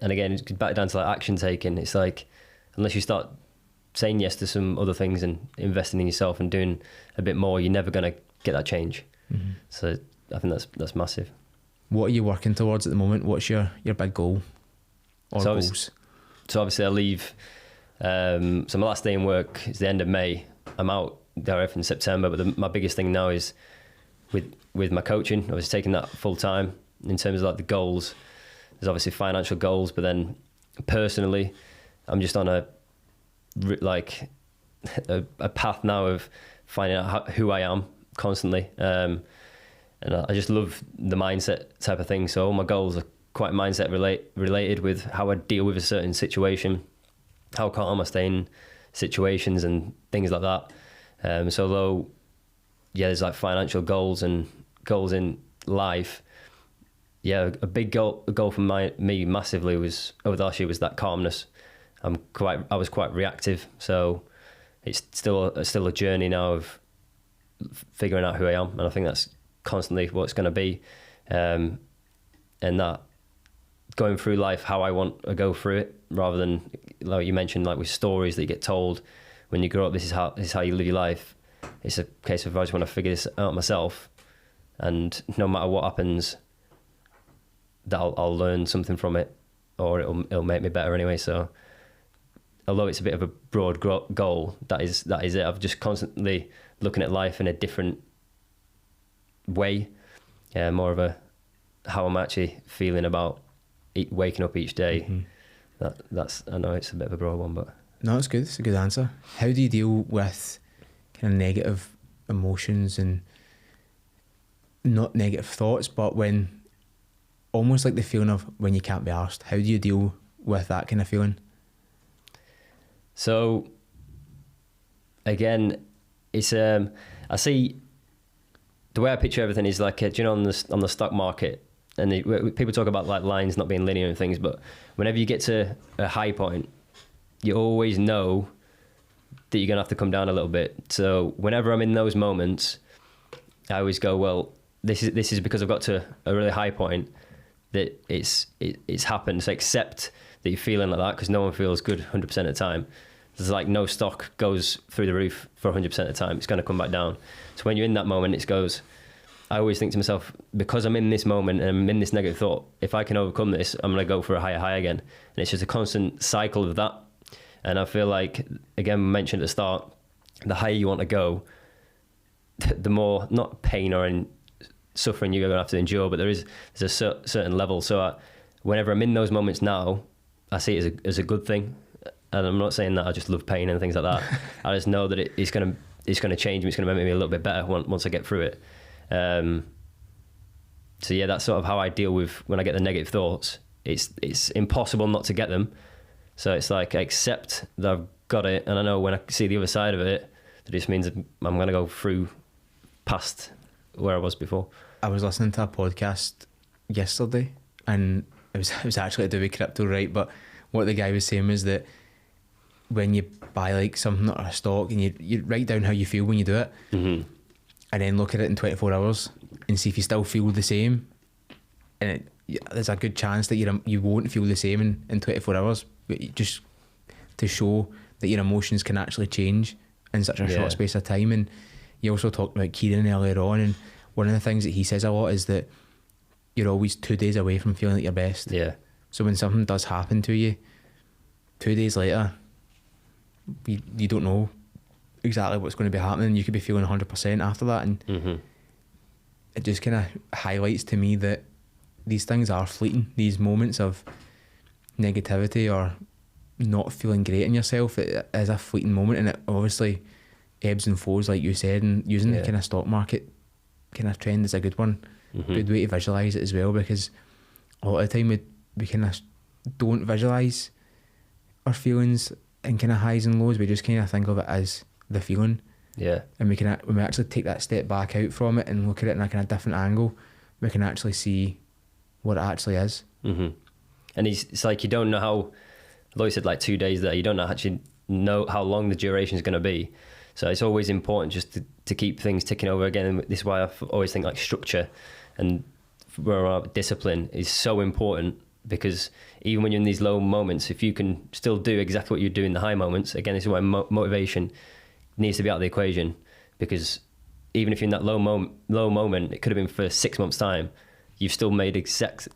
And again, it's back down to like action taking. It's like, unless you start saying yes to some other things and investing in yourself and doing a bit more, you're never going to get that change. So I think that's massive. What are you working towards at the moment? What's your big goal or goals? So obviously I leave. So my last day in work is the end of May. I'm out the RF in September, but my biggest thing now is with my coaching. I was taking that full time in terms of like the goals. There's obviously financial goals, but then personally, I'm just on a path now of finding out who I am constantly. And I just love the mindset type of thing. So all my goals are quite mindset related with how I deal with a certain situation, how calm I stay in situations and things like that. So although, there's like financial goals and goals in life, a big goal for me massively was over the last year was that calmness. I was quite reactive, so it's still a journey now of figuring out who I am, and I think that's constantly what it's going to be, and that going through life how I want to go through it, rather than like you mentioned, like with stories that you get told when you grow up. This is how you live your life. It's a case of I just want to figure this out myself, and no matter what happens, that I'll learn something from it, or it'll make me better anyway. So although it's a bit of a broad goal, that is it. I'm just constantly looking at life in a different way, more of a how I'm actually feeling about waking up each day. That's I know it's a bit of a broad one, but no, it's good. It's a good answer. How do you deal with kind of negative emotions and not negative thoughts, but when almost like the feeling of when you can't be arsed? How do you deal with that kind of feeling? So again, it's I see the way I picture everything is like on the stock market, and people talk about like lines not being linear and things, but whenever you get to a high point, you always know that you're gonna have to come down a little bit. So whenever I'm in those moments, I always go, well, this is because I've got to a really high point, that it's happened. So accept that you're feeling like that, because no one feels good 100% of the time. There's like no stock goes through the roof for 100% of the time. It's going to come back down. So when you're in that moment, it goes, I always think to myself, because I'm in this moment and I'm in this negative thought, if I can overcome this, I'm going to go for a higher high again. And it's just a constant cycle of that. And I feel like, again, mentioned at the start, the higher you want to go, the more, not pain or in suffering you're going to have to endure, but there's a certain level. So whenever I'm in those moments now, I see it as a good thing. And I'm not saying that I just love pain and things like that. I just know that it's going to change me. It's going to make me a little bit better once I get through it. So yeah, that's sort of how I deal with when I get the negative thoughts. It's impossible not to get them. So it's like I accept that I've got it, and I know when I see the other side of it, that just means I'm going to go through past where I was before. I was listening to a podcast yesterday, and it was actually to do with crypto, right? But what the guy was saying was that when you buy like something or a stock, and you write down how you feel when you do it, and then look at it in 24 hours and see if you still feel the same, and there's a good chance that you won't feel the same in 24 hours, but just to show that your emotions can actually change in such a short space of time. And you also talked about Kieran earlier on, and one of the things that he says a lot is that you're always 2 days away from feeling at your best. Yeah. So when something does happen to you, 2 days later, you don't know exactly what's going to be happening. You could be feeling 100% after that, and it just kind of highlights to me that these things are fleeting. These moments of negativity or not feeling great in yourself, it is a fleeting moment, and it obviously ebbs and flows, like you said. And using the kind of stock market kind of trend is a good one. Good way to visualise it as well, because a lot of the time we kind of don't visualise our feelings and kind of highs and lows. We just kind of think of it as the feeling. Yeah. And when we actually take that step back out from it and look at it in a kind of different angle, we can actually see what it actually is. And it's like you don't know how, although you said like 2 days there, you don't know actually know how long the duration is going to be. So it's always important just to keep things ticking over again. And this is why I always think like structure and discipline is so important, because even when you're in these low moments, if you can still do exactly what you do in the high moments, again, this is why motivation needs to be out of the equation, because even if you're in that low moment, it could have been for 6 months' time, you've still made exact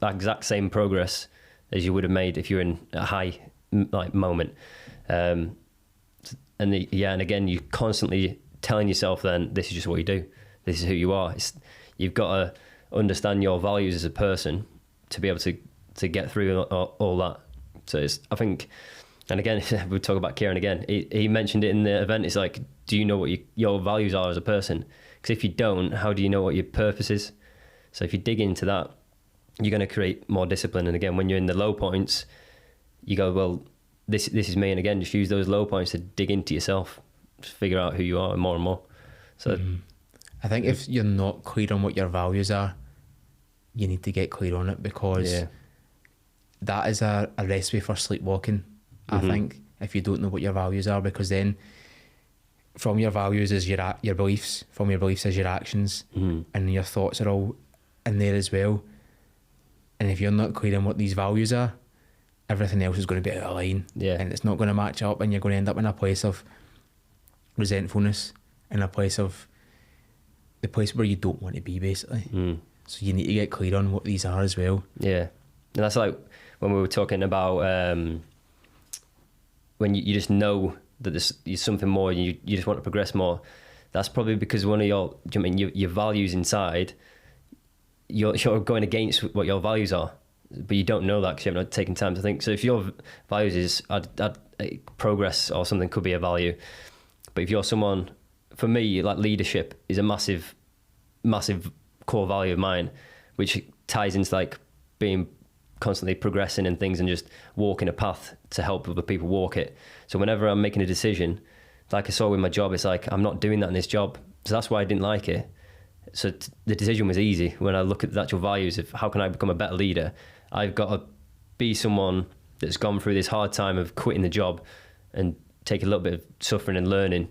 same progress as you would have made if you're in a high moment. And again, you're constantly telling yourself then, this is just what you do. This is who you are. You've got to understand your values as a person to be able to get through all that. So I think, and again, we talk about Kieran again, he mentioned it in the event. It's like, do you know what your values are as a person? Because if you don't, how do you know what your purpose is? So if you dig into that, you're going to create more discipline. And again, when you're in the low points, you go, well, this is me. And again, just use those low points to dig into yourself, just figure out who you are more and more. So I think if you're not clear on what your values are, you need to get clear on it, because that is a recipe for sleepwalking, I think, if you don't know what your values are, because then from your values is your beliefs, from your beliefs is your actions, and your thoughts are all in there as well. And if you're not clear on what these values are, everything else is going to be out of line, and it's not going to match up, and you're going to end up in a place of resentfulness, in the place where you don't want to be, basically. So you need to get clear on what these are as well. Yeah, and that's like when we were talking about when you just know that there's something more, and you just want to progress more. That's probably because one of your values inside, you're going against what your values are, but you don't know that because you haven't taken time to think. So if your values is progress or something could be a value, but if you're someone, for me, like leadership is a massive core value of mine, which ties into like being constantly progressing in things and just walking a path to help other people walk it. So whenever I'm making a decision, like I saw with my job, it's like I'm not doing that in this job, so that's why I didn't like it. So the decision was easy. When I look at the actual values of how can I become a better leader, I've got to be someone that's gone through this hard time of quitting the job and take a little bit of suffering and learning,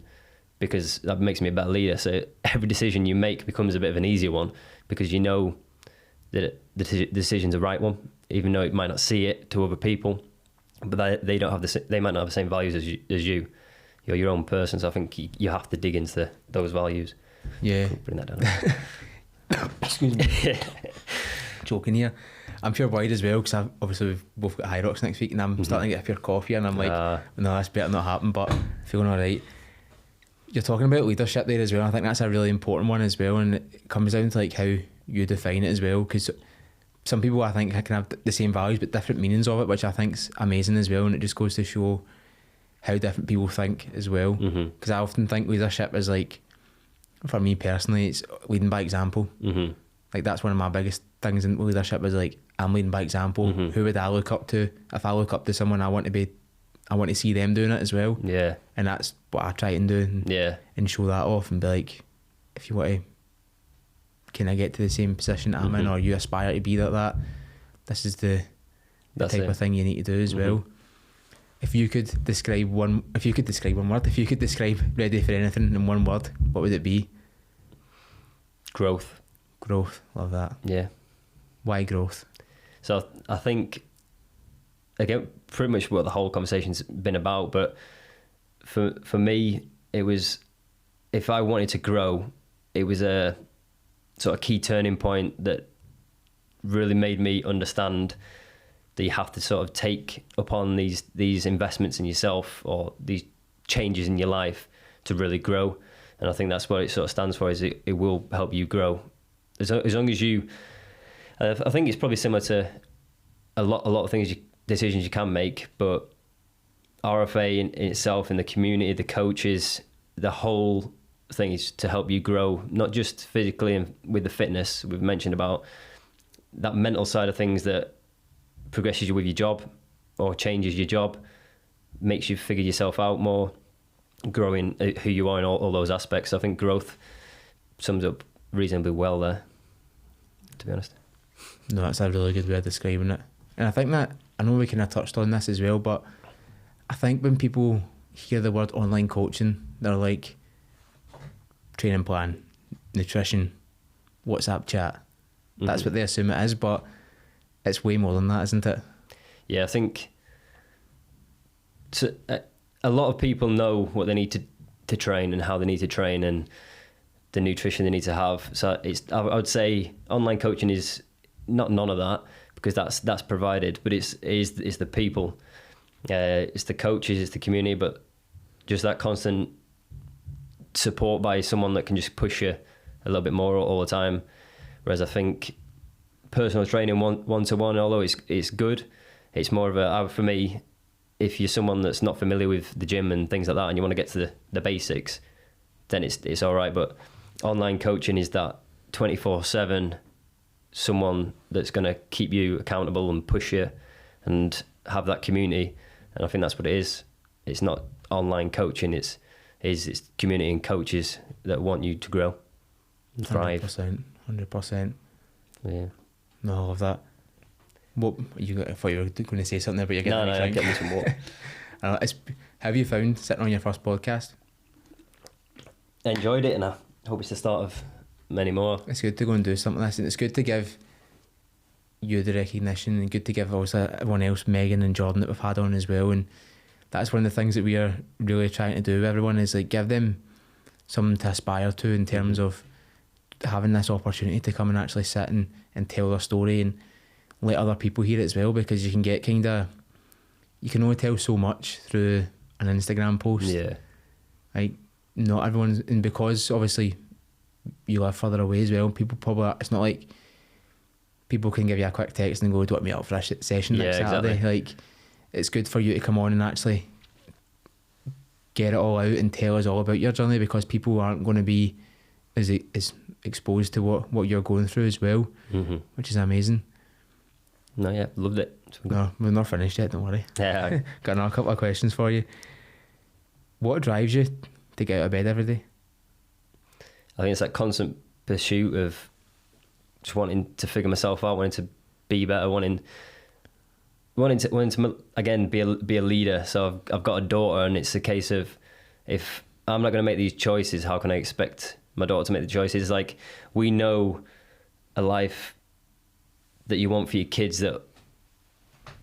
because that makes me a better leader. So every decision you make becomes a bit of an easier one, because you know that the decision's the right one, even though it might not see it to other people, but they don't have they might not have the same values as you. You're your own person, so I think you have to dig into those values. Yeah. Bring that down. Excuse me. Joking here. I'm pure worried as well, because obviously we've both got High Rocks next week, and I'm starting to get a pure coffee, and I'm like, no, that's better not happen, but feeling alright. You're talking about leadership there as well. I think that's a really important one as well, and it comes down to like how you define it as well, because some people I think can have the same values but different meanings of it, which I think's amazing as well, and it just goes to show how different people think as well. Because I often think leadership is like, for me personally, it's leading by example. Like that's one of my biggest things in leadership, is like I'm leading by example. Who would I look up to? If I look up to someone, I want to see them doing it as well. Yeah. And that's what I try and do. And show that off and be like, if you want to kind of get to the same position I'm in, or you aspire to be like that, this is the type of thing you need to do as well. If you could describe one word, if you could describe Ready for Anything in one word, what would it be? Growth. Growth, love that. Yeah. Why growth? So I think, again, pretty much what the whole conversation's been about, but for me, it was, if I wanted to grow, it was a sort of key turning point that really made me understand that you have to sort of take upon these investments in yourself, or these changes in your life, to really grow. And I think that's what it sort of stands for, is it will help you grow. As long as you, I think it's probably similar to a lot of decisions you can make, but RFA in itself, in the community, the coaches, the whole thing is to help you grow, not just physically and with the fitness we've mentioned about, that mental side of things that progresses you with your job or changes your job, makes you figure yourself out more, growing who you are in all those aspects. I think growth sums up reasonably well there, to be honest. No, that's a really good way of describing it. And I think that, I know we kind of touched on this as well, but I think when people hear the word online coaching, they're like training plan, nutrition, WhatsApp chat. That's what they assume it is, but it's way more than that, isn't it? Yeah, I think a lot of people know what they need to train and how they need to train and the nutrition they need to have. So I would say online coaching is not none of that, because that's provided, but it's the people, it's the coaches, it's the community, but just that constant support by someone that can just push you a little bit more all the time. Whereas I think personal training one-to-one, although it's good, it's more of for me, if you're someone that's not familiar with the gym and things like that and you want to get to the basics, then it's all right. But online coaching is that 24/7 someone that's going to keep you accountable and push you and have that community. And I think that's what it is. It's not online coaching, it's community and coaches that want you to grow and thrive. 100%. Yeah. No, I love that. What I thought you were going to say something there, but you're getting No, get me some water. Have you found sitting on your first podcast? I enjoyed it, and I hope it's the start of many more. It's good to go and do something like this, and it's good to give you the recognition, and good to give also everyone else, Megan and Jordan, that we've had on as well. And that's one of the things that we are really trying to do with everyone, is like give them something to aspire to in terms of having this opportunity to come and actually sit and tell their story and let other people hear it as well, because you can get you can only tell so much through an Instagram post. Yeah. Like, not everyone's, and because obviously you live further away as well, people probably, it's not like people can give you a quick text and go, do you want me up for a session next Saturday? Exactly. Like, it's good for you to come on and actually get it all out and tell us all about your journey, because people aren't going to be as exposed to what you're going through as well, which is amazing. No, yeah, loved it. No, we're not finished yet, don't worry. Yeah. Got another couple of questions for you. What drives you to get out of bed every day? I think it's that constant pursuit of just wanting to figure myself out, wanting to be better, wanting to again be a leader. So I've got a daughter, and it's a case of, if I'm not going to make these choices, how can I expect my daughter to make the choices? Like, we know a life that you want for your kids, that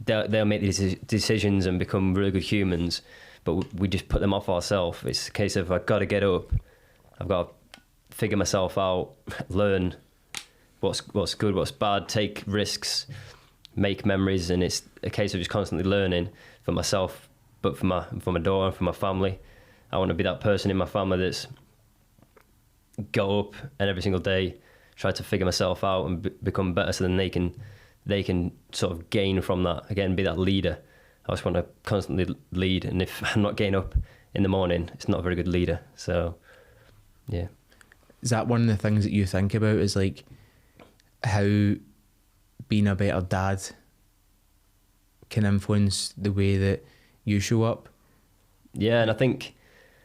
they'll make these decisions and become really good humans, but we just put them off ourselves. It's a case of, I've got to get up, I've got to figure myself out, learn what's good, what's bad, take risks, make memories, and it's a case of just constantly learning for myself, but for my daughter and for my family. I want to be that person in my family that's go up and every single day try to figure myself out and become better, so then they can sort of gain from that, again, be that leader. I just want to constantly lead, and if I'm not getting up in the morning, it's not a very good leader. So yeah. Is that one of the things that you think about, is like how being a better dad can influence the way that you show up? Yeah, and I think,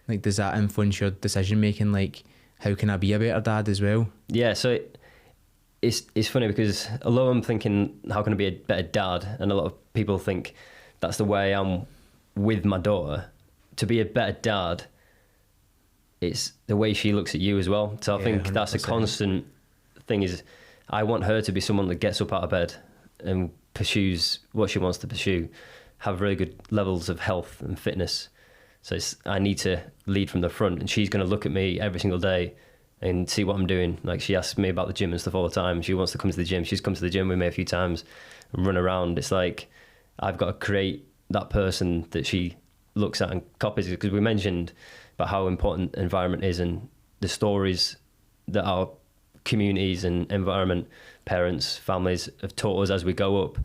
like, does that influence your decision making? Like, how can I be a better dad as well? Yeah, so it's funny, because although I'm thinking, how can I be a better dad? And a lot of people think that's the way I am with my daughter. To be a better dad, it's the way she looks at you as well. So I think 100%. That's a constant thing, is I want her to be someone that gets up out of bed and pursues what she wants to pursue, have really good levels of health and fitness. So I need to lead from the front, and she's going to look at me every single day and see what I'm doing. Like, she asks me about the gym and stuff all the time. She wants to come to the gym. She's come to the gym with me a few times and run around. It's like, I've got to create that person that she looks at and copies, because we mentioned about how important environment is, and the stories that our communities and environment, parents, families have taught us as we grow up,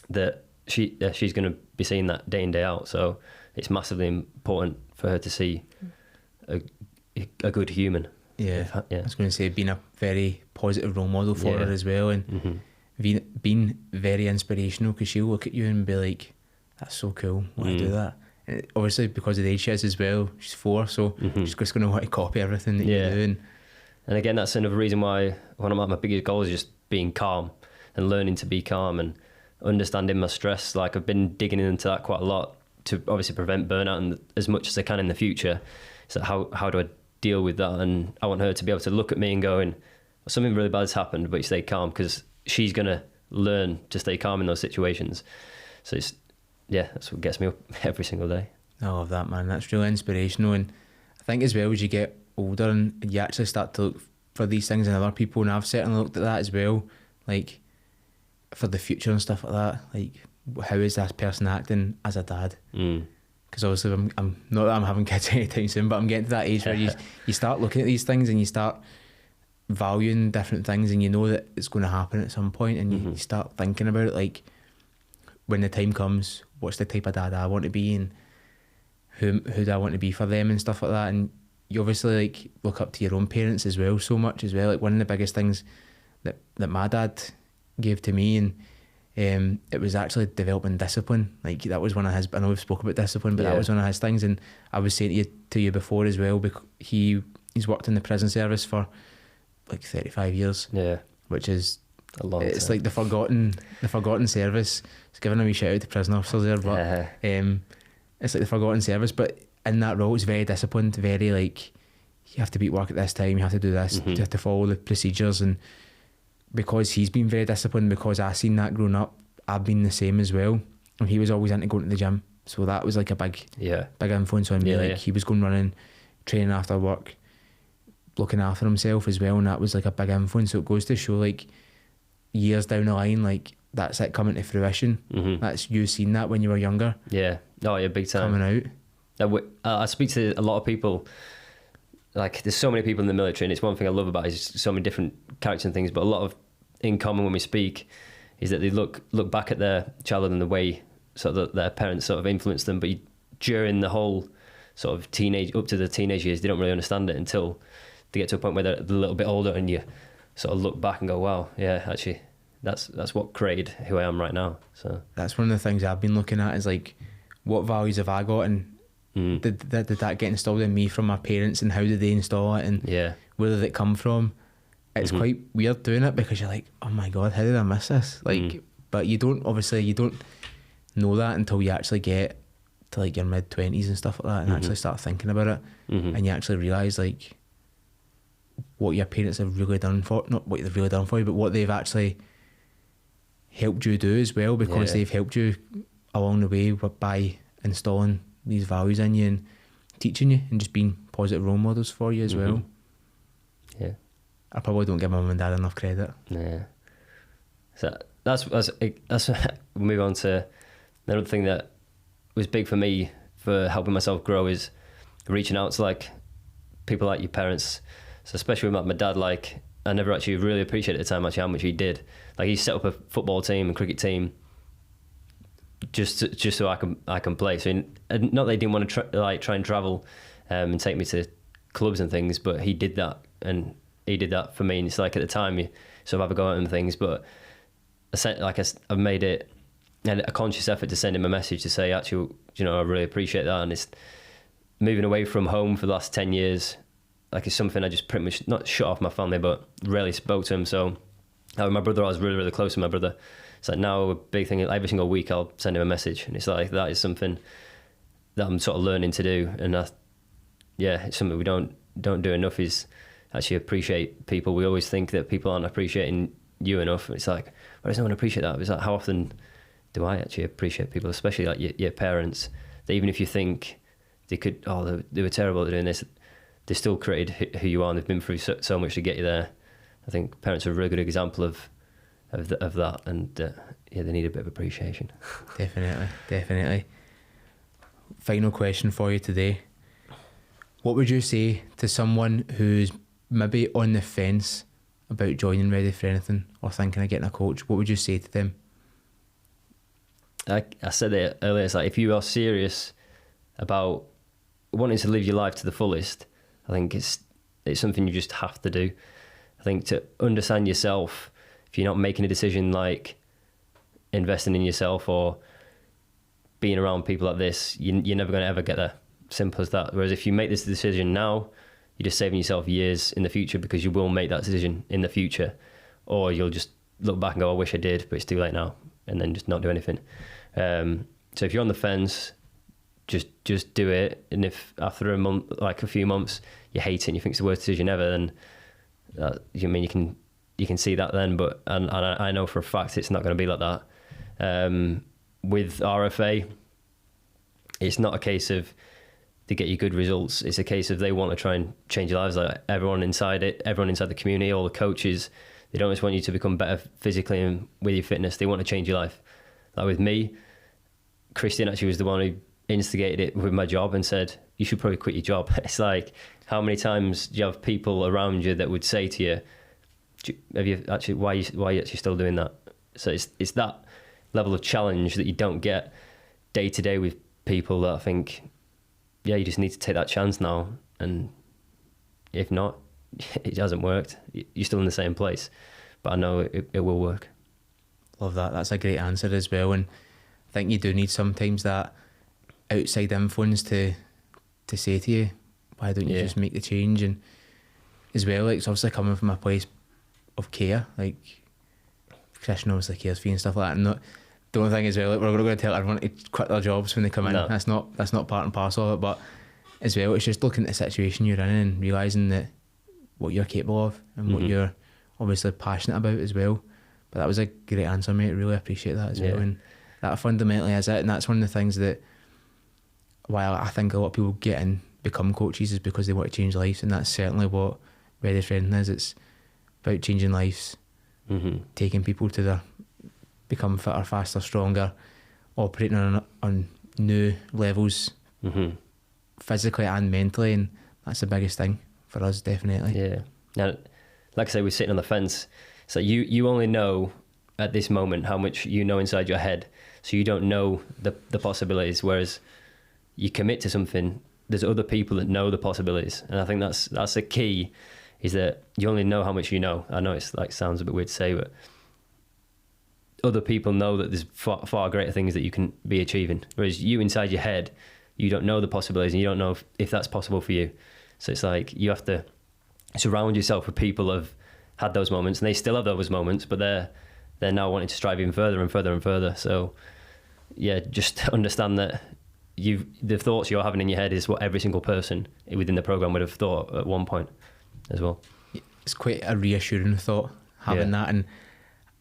that she's going to be seeing that day in, day out. So it's massively important for her to see a good human. Yeah, I was going to say, being a very positive role model for her as well, and being very inspirational, because she'll look at you and be like, that's so cool, why I do that? And obviously, because of the age she is as well, she's 4, so she's just going to want to copy everything that you do. And again, that's another reason why one of my biggest goals is just being calm and learning to be calm and understanding my stress. Like, I've been digging into that quite a lot to obviously prevent burnout and as much as I can in the future. So how do I deal with that? And I want her to be able to look at me and go, something really bad has happened, but you stay calm, because she's going to learn to stay calm in those situations. So that's what gets me up every single day. I love that, man. That's really inspirational. And I think as well, as you get older and you actually start to look for these things in other people, and I've certainly looked at that as well, like for the future and stuff like that, like how is this person acting as a dad? Because obviously I'm not that I'm having kids anytime soon, but I'm getting to that age where you start looking at these things and you start valuing different things, and you know that it's going to happen at some point, and you start thinking about it, like when the time comes, what's the type of dad I want to be, and who do I want to be for them and stuff like that. And you obviously like look up to your own parents as well, so much as well. Like one of the biggest things that my dad gave to me, and it was actually developing discipline. Like that was one of his, I know we've spoken about discipline, but that was one of his things. And I was saying to you before as well, because he's worked in the prison service for like 35 years, which is a long time. It's like the forgotten service. It's giving a wee shout out to prison officers there, but it's like the forgotten service. But in that role, it's very disciplined, very like you have to be at work at this time, you have to do this, you have to follow the procedures. And because he's been very disciplined, because I seen that growing up, I've been the same as well. And he was always into going to the gym, so that was like a big influence on me. He was going running, training after work, looking after himself as well, and that was like a big influence. So it goes to show, like years down the line, like that's it coming to fruition. That's you seen that when you were younger. Big time coming out. I speak to a lot of people. Like there's so many people in the military, and it's one thing I love about it is so many different characters and things, but a lot of in common when we speak is that they look back at their childhood and the way sort of their parents sort of influenced them, but during the whole sort of up to the teenage years, they don't really understand it until they get to a point where they're a little bit older, and you sort of look back and go, wow, yeah, actually that's what created who I am right now. So that's one of the things I've been looking at, is like what values have I got, and did that get installed in me from my parents, and how did they install it, and where did it come from? It's quite weird doing it, because you're like, oh my god, how did I miss this? Like but you don't know that until you actually get to like your mid-20s and stuff like that, and actually start thinking about it, and you actually realise like what your parents have really done for, not what they've really done for you, but what they've actually helped you do as well, because they've helped you along the way by installing these values in you and teaching you, and just being positive role models for you as well. I probably don't give my mum and dad enough credit. So that's we'll move on to another thing that was big for me for helping myself grow, is reaching out to like people like your parents. So especially with my dad, like I never actually really appreciated at the time actually how much he did. Like he set up a football team and cricket team just so I can play. So not that he didn't want to try and travel and take me to clubs and things, but he did that, and he did that for me. And it's like at the time you sort of have a go at him and things, but I've made it a conscious effort to send him a message to say, actually, I really appreciate that. And it's moving away from home for the last 10 years. Like it's something I just pretty much not shut off my family, but rarely spoke to him. So my brother, I was really, really close to my brother. It's like now a big thing, every single week I'll send him a message, and it's like that is something that I'm sort of learning to do. And it's something we don't do enough, is actually appreciate people. We always think that people aren't appreciating you enough. It's like, why does no one appreciate that? It's like, how often do I actually appreciate people, especially like your parents, that even if you think they were terrible at doing this, they still created who you are, and they've been through so much to get you there. I think parents are a really good example of that, and they need a bit of appreciation. Definitely. Final question for you today. What would you say to someone who's maybe on the fence about joining Ready for Anything or thinking of getting a coach? What would you say to them? I said it earlier, it's like if you are serious about wanting to live your life to the fullest, I think it's something you just have to do. I think to understand yourself, if you're not making a decision like investing in yourself or being around people like this, you're never going to ever get there. Simple as that. Whereas if you make this decision now, you're just saving yourself years in the future, because you will make that decision in the future, or you'll just look back and go, I wish I did, but it's too late now, and then just not do anything. So if you're on the fence, just do it. And if after a few months, you hate it and you think it's the worst decision ever, then you can see that then. But and I know for a fact it's not going to be like that. With RFA, it's not a case of to get you good results. It's a case of they want to try and change your lives. Like everyone inside the community, all the coaches, they don't just want you to become better physically and with your fitness. They want to change your life. Like with me, Christian actually was the one who instigated it with my job and said, you should probably quit your job. It's like, how many times do you have people around you that would say to you, have you actually, why are you actually still doing that? So it's that level of challenge that you don't get day to day with people that I think, yeah, you just need to take that chance now. And if not, it hasn't worked. You're still in the same place. But I know it will work. Love that. That's a great answer as well. And I think you do need sometimes that outside influence to say to you, why don't you just make the change? And as well, like, it's obviously coming from a place of care. Like, Christian obviously cares for you and stuff like that. And the only thing as well, like, we're not going to tell everyone to quit their jobs when they come in. No. That's not part and parcel of it. But as well, it's just looking at the situation you're in and realising that what you're capable of and what you're obviously passionate about as well. But that was a great answer, mate. Really appreciate that as well. And that fundamentally is it. And that's one of the things that, while I think a lot of people get in, become coaches, is because they want to change lives. And that's certainly what Ready Friend is. It's about changing lives, taking people to their become fitter, faster, stronger, operating on new levels, physically and mentally. And that's the biggest thing for us, definitely. Yeah. Now, like I say, we're sitting on the fence. So you only know at this moment how much you know inside your head. So you don't know the possibilities. Whereas you commit to something, there's other people that know the possibilities. And I think that's the key, is that you only know how much you know. I know it's like sounds a bit weird to say, but other people know that there's far greater things that you can be achieving. Whereas you inside your head, you don't know the possibilities and you don't know if that's possible for you. So it's like you have to surround yourself with people that have had those moments, and they still have those moments, but they're now wanting to strive even further and further and further. So yeah, just understand that the thoughts you're having in your head is what every single person within the program would have thought at one point as well. It's quite a reassuring thought having that, and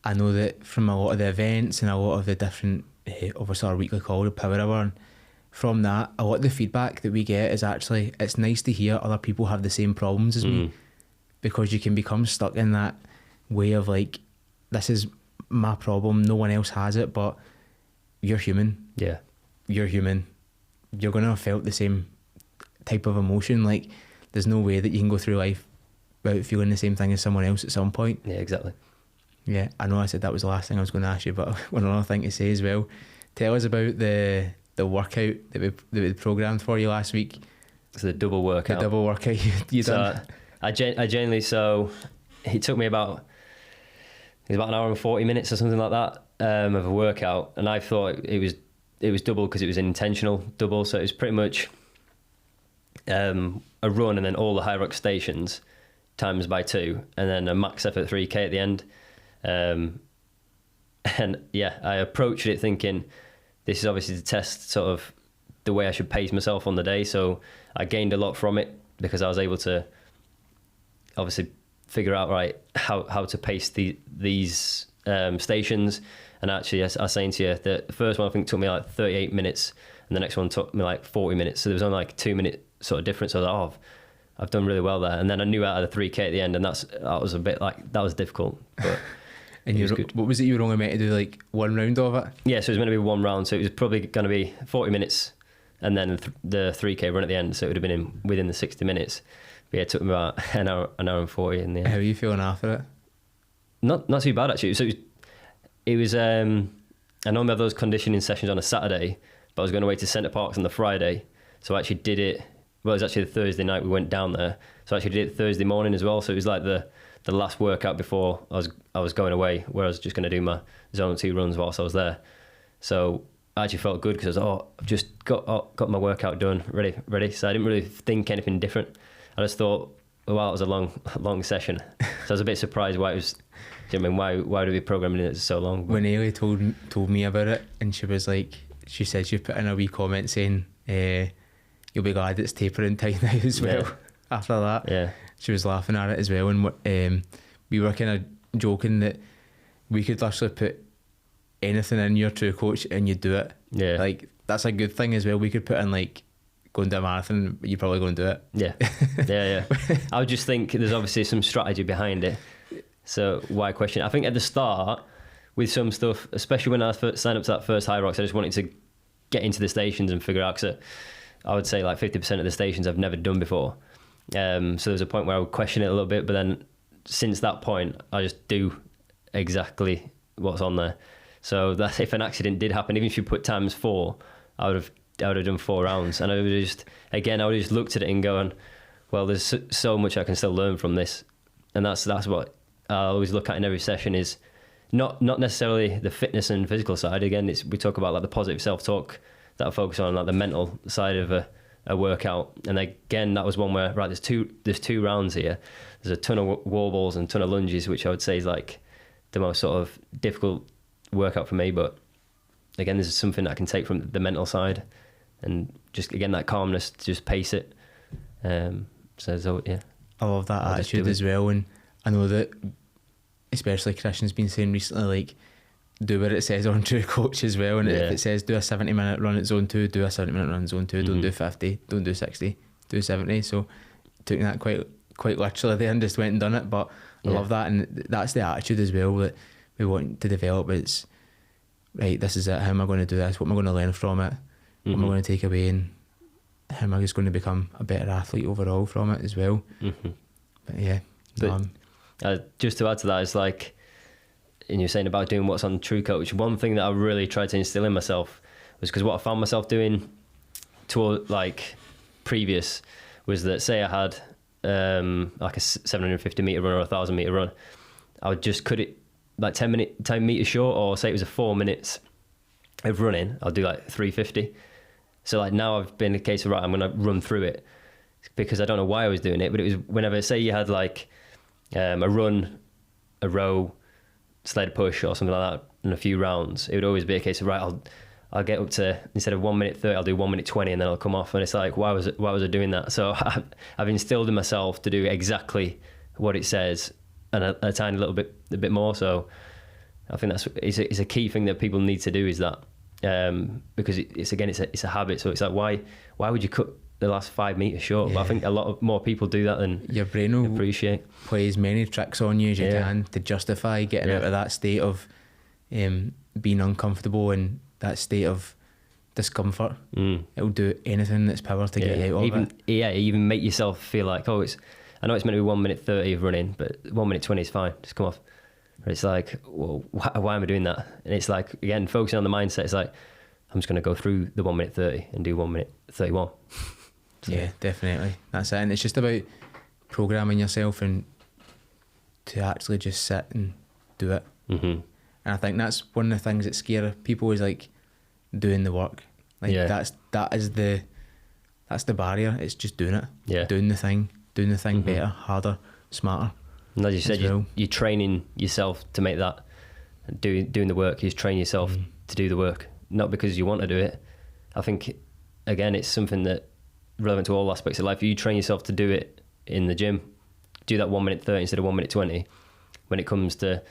I know that from a lot of the events and a lot of the different obviously our weekly call, the Power Hour, and from that, a lot of the feedback that we get is actually, it's nice to hear other people have the same problems as me, because you can become stuck in that way of like, this is my problem, no one else has it, but you're human. Yeah. You're human. You're going to have felt the same type of emotion. Like, there's no way that you can go through life without feeling the same thing as someone else at some point. Yeah, exactly. Yeah, I know I said that was the last thing I was going to ask you, but one other thing to say as well. Tell us about the workout that we programmed for you last week. So the double workout. The double workout you done. I genuinely, so it took me about an hour and 40 minutes or something like that of a workout, and I thought it was double because it was an intentional double, so it was pretty much a run and then all the high rock stations times by 2, and then a max effort 3K at the end. And yeah, I approached it thinking this is obviously to test sort of the way I should pace myself on the day. So I gained a lot from it because I was able to obviously figure out how to pace these stations. And actually, I was saying to you, the first one I think took me like 38 minutes, and the next one took me like 40 minutes. So there was only like a 2-minute sort of difference. So I was like, I've done really well there. And then I knew out of the 3K at the end, and that was a bit like, that was difficult. But and what was it you were only meant to do, like one round of it? Yeah, so it was meant to be one round. So it was probably going to be 40 minutes and then the 3K run at the end. So it would have been within the 60 minutes. But yeah, it took me about an hour and 40 in the end. How are you feeling after it? Not too bad, actually. So it was I normally have those conditioning sessions on a Saturday, but I was going away to Centre Parks on the Friday. So I actually did it. Well, it was actually the Thursday night we went down there. So I actually did it Thursday morning as well. So it was like the last workout before I was going away, where I was just going to do my zone 2 runs whilst I was there. So I actually felt good because I was I've just got my workout done, ready. So I didn't really think anything different. I just thought, wow, it was a long session. So I was a bit surprised why it was. Do you know what I mean? Why do we programming it so long? When Ailey told me about it, and she was like, she said she put in a wee comment saying, you'll be glad it's tapering time now as well. After that, Yeah. she was laughing at it as well, and we were kind of joking that we could literally put anything in your true coach and you'd do it. Yeah. Like, that's a good thing as well. We could put in like going to a marathon, you're probably going to do it. Yeah. Yeah. I would just think there's obviously some strategy behind it. So why question? I think at the start with some stuff, especially when I first signed up to that first High Rocks, I just wanted to get into the stations and figure out, because I would say like 50% of the stations I've never done before. So there was a point where I would question it a little bit, but then since that point, I just do exactly what's on there. So that if an accident did happen, even if you put times 4, I would have done 4 rounds, and I would just looked at it and going, well, there's so much I can still learn from this, and that's what I always look at in every session, is not necessarily the fitness and physical side. Again, we talk about like the positive self-talk that I focus on, like the mental side of a workout. And again, that was one where, right, there's two rounds here. There's a ton of wall balls and a ton of lunges, which I would say is like the most sort of difficult workout for me. But again, this is something that I can take from the mental side, and just again that calmness to just pace it. So yeah, I love that attitude as well, and I know that especially Christian's been saying recently, like, do what it says on True Coach as well, and if it says do a 70-minute run at zone 2, do a 70-minute run at zone 2. Don't do 50, don't do 60, do 70. So took that quite literally there and just went and done it. But I love that, and that's the attitude as well that we want to develop. It's right, this is it, how am I going to do this, what am I going to learn from it, what am I going to take away, and how am I just going to become a better athlete overall from it as well. But yeah, just to add to that, it's like, and you're saying about doing what's on True Coach, one thing that I really tried to instill in myself was, because what I found myself doing to like previous was that, say I had like a 750 meter run or a 1,000 meter run, I would just cut it like 10 meters short, or say it was a 4 minutes of running, I'll do like 350. So like now I've been a case of, right, I'm going to run through it, because I don't know why I was doing it, but it was whenever, say you had like a run, a row, sled push or something like that in a few rounds, it would always be a case of, right, I'll get up to, instead of 1 minute 30, I'll do 1 minute 20, and then I'll come off. And it's like, why was I doing that? So I've instilled in myself to do exactly what it says, and a tiny little bit more. So I think it's a key thing that people need to do, is that because it's a habit. So it's like, why would you cut the last 5 meters short? But I think a lot of more people do that than your brain will appreciate. Play as many tricks on you as you can to justify getting out of that state of being uncomfortable and that state of discomfort. It'll do anything in its power to get you out of it. Even make yourself feel like, I know it's meant to be 1 minute 30 of running, but 1 minute 20 is fine, just come off. But it's like, well, why am I doing that? And it's like, again, focusing on the mindset, it's like, I'm just going to go through the 1 minute 30 and do 1 minute 31. So. Yeah, definitely. That's it. And it's just about programming yourself and to actually just sit and do it. And I think that's one of the things that scare people, is like doing the work. Like that's the barrier. It's just doing it. Yeah. Doing the thing better, harder, smarter. And as you said, you're training yourself to make that, doing the work. You just train yourself to do the work, not because you want to do it. I think, again, it's something that relevant to all aspects of life. You train yourself to do it in the gym, do that 1 minute 30 instead of 1 minute 20. When it comes to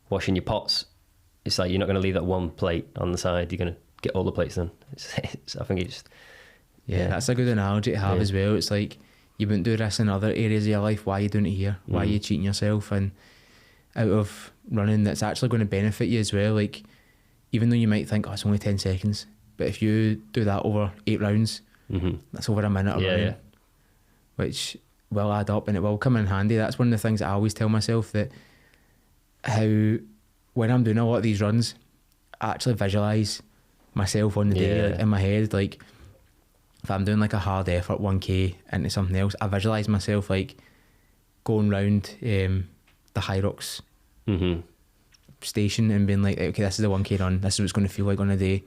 washing your pots, it's like, you're not going to leave that one plate on the side. You're going to get all the plates done. I think it's that's a good analogy to have as well. It's like, you wouldn't do this in other areas of your life. Why are you doing it here? Why are you cheating yourself? And out of running, that's actually going to benefit you as well. Like, even though you might think, it's only 10 seconds, but if you do that over 8 rounds, that's over a minute of running, which will add up and it will come in handy. That's one of the things that I always tell myself, that how when I'm doing a lot of these runs, I actually visualise myself on the day, like, in my head. Like, if I'm doing like a hard effort 1k into something else, I visualise myself like going round the High Rocks station and being like, okay, this is the 1k run, this is what it's going to feel like on a day.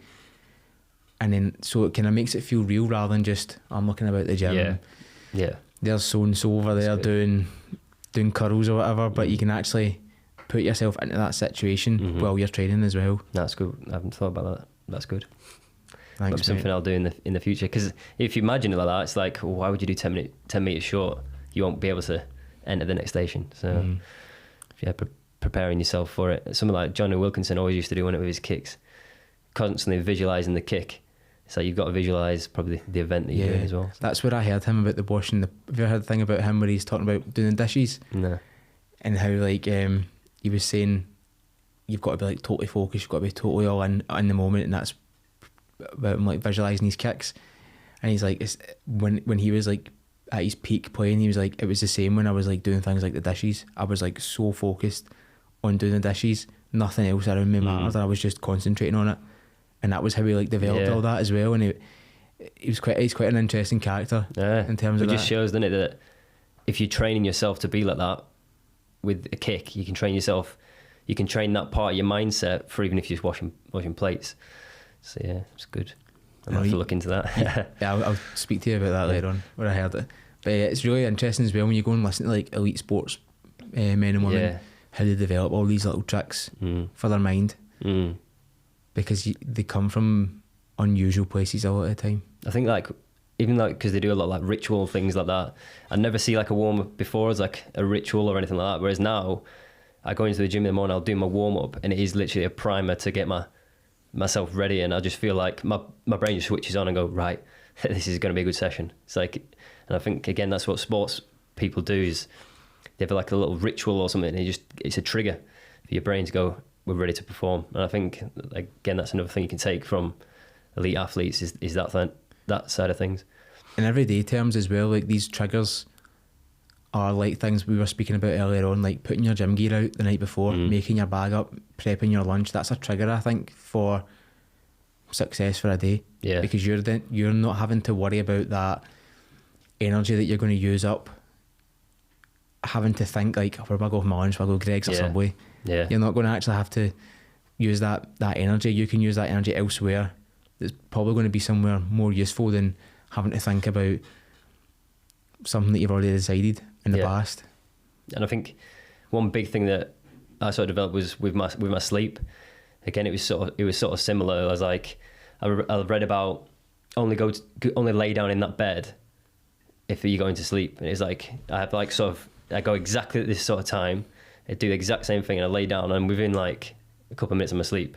And then so it kind of makes it feel real, rather than just, I'm looking about the gym. There's so and so over there doing curls or whatever, but you can actually put yourself into that situation while you're training as well. That's good. I haven't thought about that. That's good. Thanks, something mate. I'll do in the future. Because if you imagine it like that, it's like, well, why would you do 10 meters short? You won't be able to enter the next station. So preparing yourself for it. Something like Johnny Wilkinson always used to do one with his kicks, constantly visualizing the kick. So you've got to visualize probably the event that you're doing as well. So. That's where I heard him about the washing. Have you ever heard the thing about him where he's talking about doing the dishes? No. And how like he was saying you've got to be like totally focused, you've got to be totally all in the moment, and that's about him like visualising his kicks. And he's like, it's, when he was like at his peak playing, he was like, it was the same when I was like doing things like the dishes. I was like so focused on doing the dishes, nothing else around me mattered. I was just concentrating on it, and that was how he like developed all that as well. And he's quite an interesting character in terms of that. It just shows, doesn't it, that if you're training yourself to be like that with a kick, you can train yourself. You can train that part of your mindset for even if you're just washing plates. So yeah, it's good. I'm going to look into that. I'll speak to you about that later on when I heard it. But it's really interesting as well when you go and listen to like elite sports men and women, how they develop all these little tricks for their mind, because they come from unusual places a lot of the time. I think like even like because they do a lot of like ritual things like that. I never see like a warm up before as like a ritual or anything like that. Whereas now, I go into the gym in the morning, I'll do my warm up, and it is literally a primer to get myself ready, and I just feel like my brain just switches on and go, right, this is going to be a good session. It's like, and I think again that's what sports people do, is they have like a little ritual or something, and it's a trigger for your brain to go, we're ready to perform. And I think again that's another thing you can take from elite athletes is that side of things. In everyday terms as well, like these triggers are like things we were speaking about earlier on, like putting your gym gear out the night before, making your bag up, prepping your lunch. That's a trigger, I think, for success for a day. Yeah. Because you're not having to worry about that energy that you're going to use up, having to think like, where am I going for my lunch? Will I go Greg's or Subway? Yeah. You're not going to actually have to use that energy. You can use that energy elsewhere. It's probably going to be somewhere more useful than having to think about something that you've already decided in the past. And I think one big thing that I sort of developed was with my sleep. Again, it was sort of similar. I was like, I read about only lay down in that bed if you're going to sleep. And it's like I have like I go exactly at this sort of time, I do the exact same thing, and I lay down, and within like a couple of minutes I'm asleep.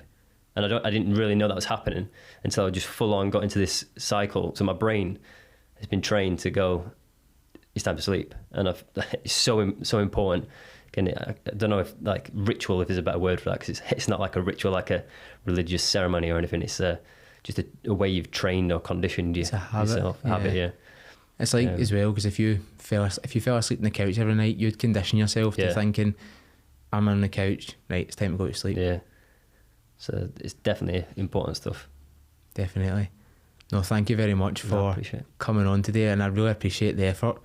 And I didn't really know that was happening until I just full on got into this cycle. So my brain has been trained to go, it's time to sleep, and it's so important. Again, I don't know if like ritual, if there's a better word for that, because it's not like a ritual, like a religious ceremony or anything. It's just a way you've trained or conditioned yourself. Habit. It's like as well, because if you fell asleep on the couch every night, you'd condition yourself to thinking, I'm on the couch, right? It's time to go to sleep. Yeah. So it's definitely important stuff. Definitely. No, thank you very much for coming on today, and I really appreciate the effort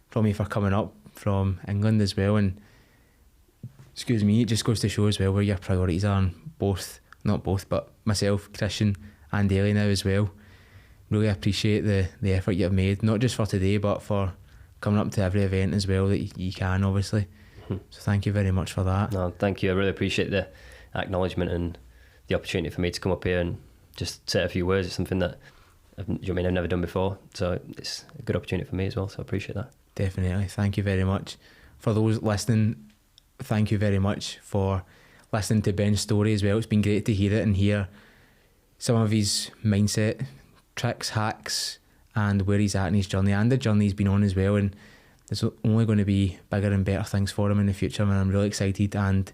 from you for coming up from England as well. And excuse me, it just goes to show as well where your priorities are, and not both, but myself, Christian and Daly now as well. Really appreciate the effort you've made, not just for today, but for coming up to every event as well that you can, obviously. So thank you very much for that. No, thank you. I really appreciate the acknowledgement and the opportunity for me to come up here and just say a few words. It's something that I've never done before, so it's a good opportunity for me as well, so I appreciate that. Definitely. Thank you very much. For those listening, thank you very much for listening to Ben's story as well. It's been great to hear it and hear some of his mindset, tricks, hacks, and where he's at in his journey, and the journey he's been on as well. And there's only going to be bigger and better things for him in the future, and I'm really excited and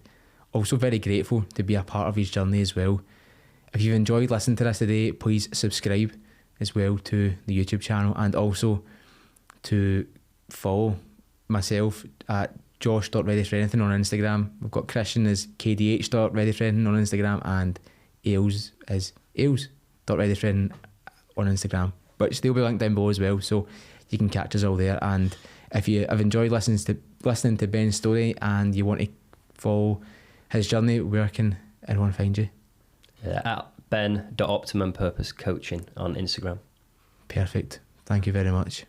also very grateful to be a part of his journey as well. If you've enjoyed listening to this today, please subscribe as well to the YouTube channel, and also to follow myself at josh.readyforanything on Instagram. We've got Christian as kdh.readyforanything on Instagram, and Ailes is ailes.readyforanything on Instagram, which they'll be linked down below as well, so you can catch us all there. And if you have enjoyed listening to Ben's story and you want to follow his journey, where can everyone find you? At ben.optimumpurposecoaching on Instagram. Perfect. Thank you very much.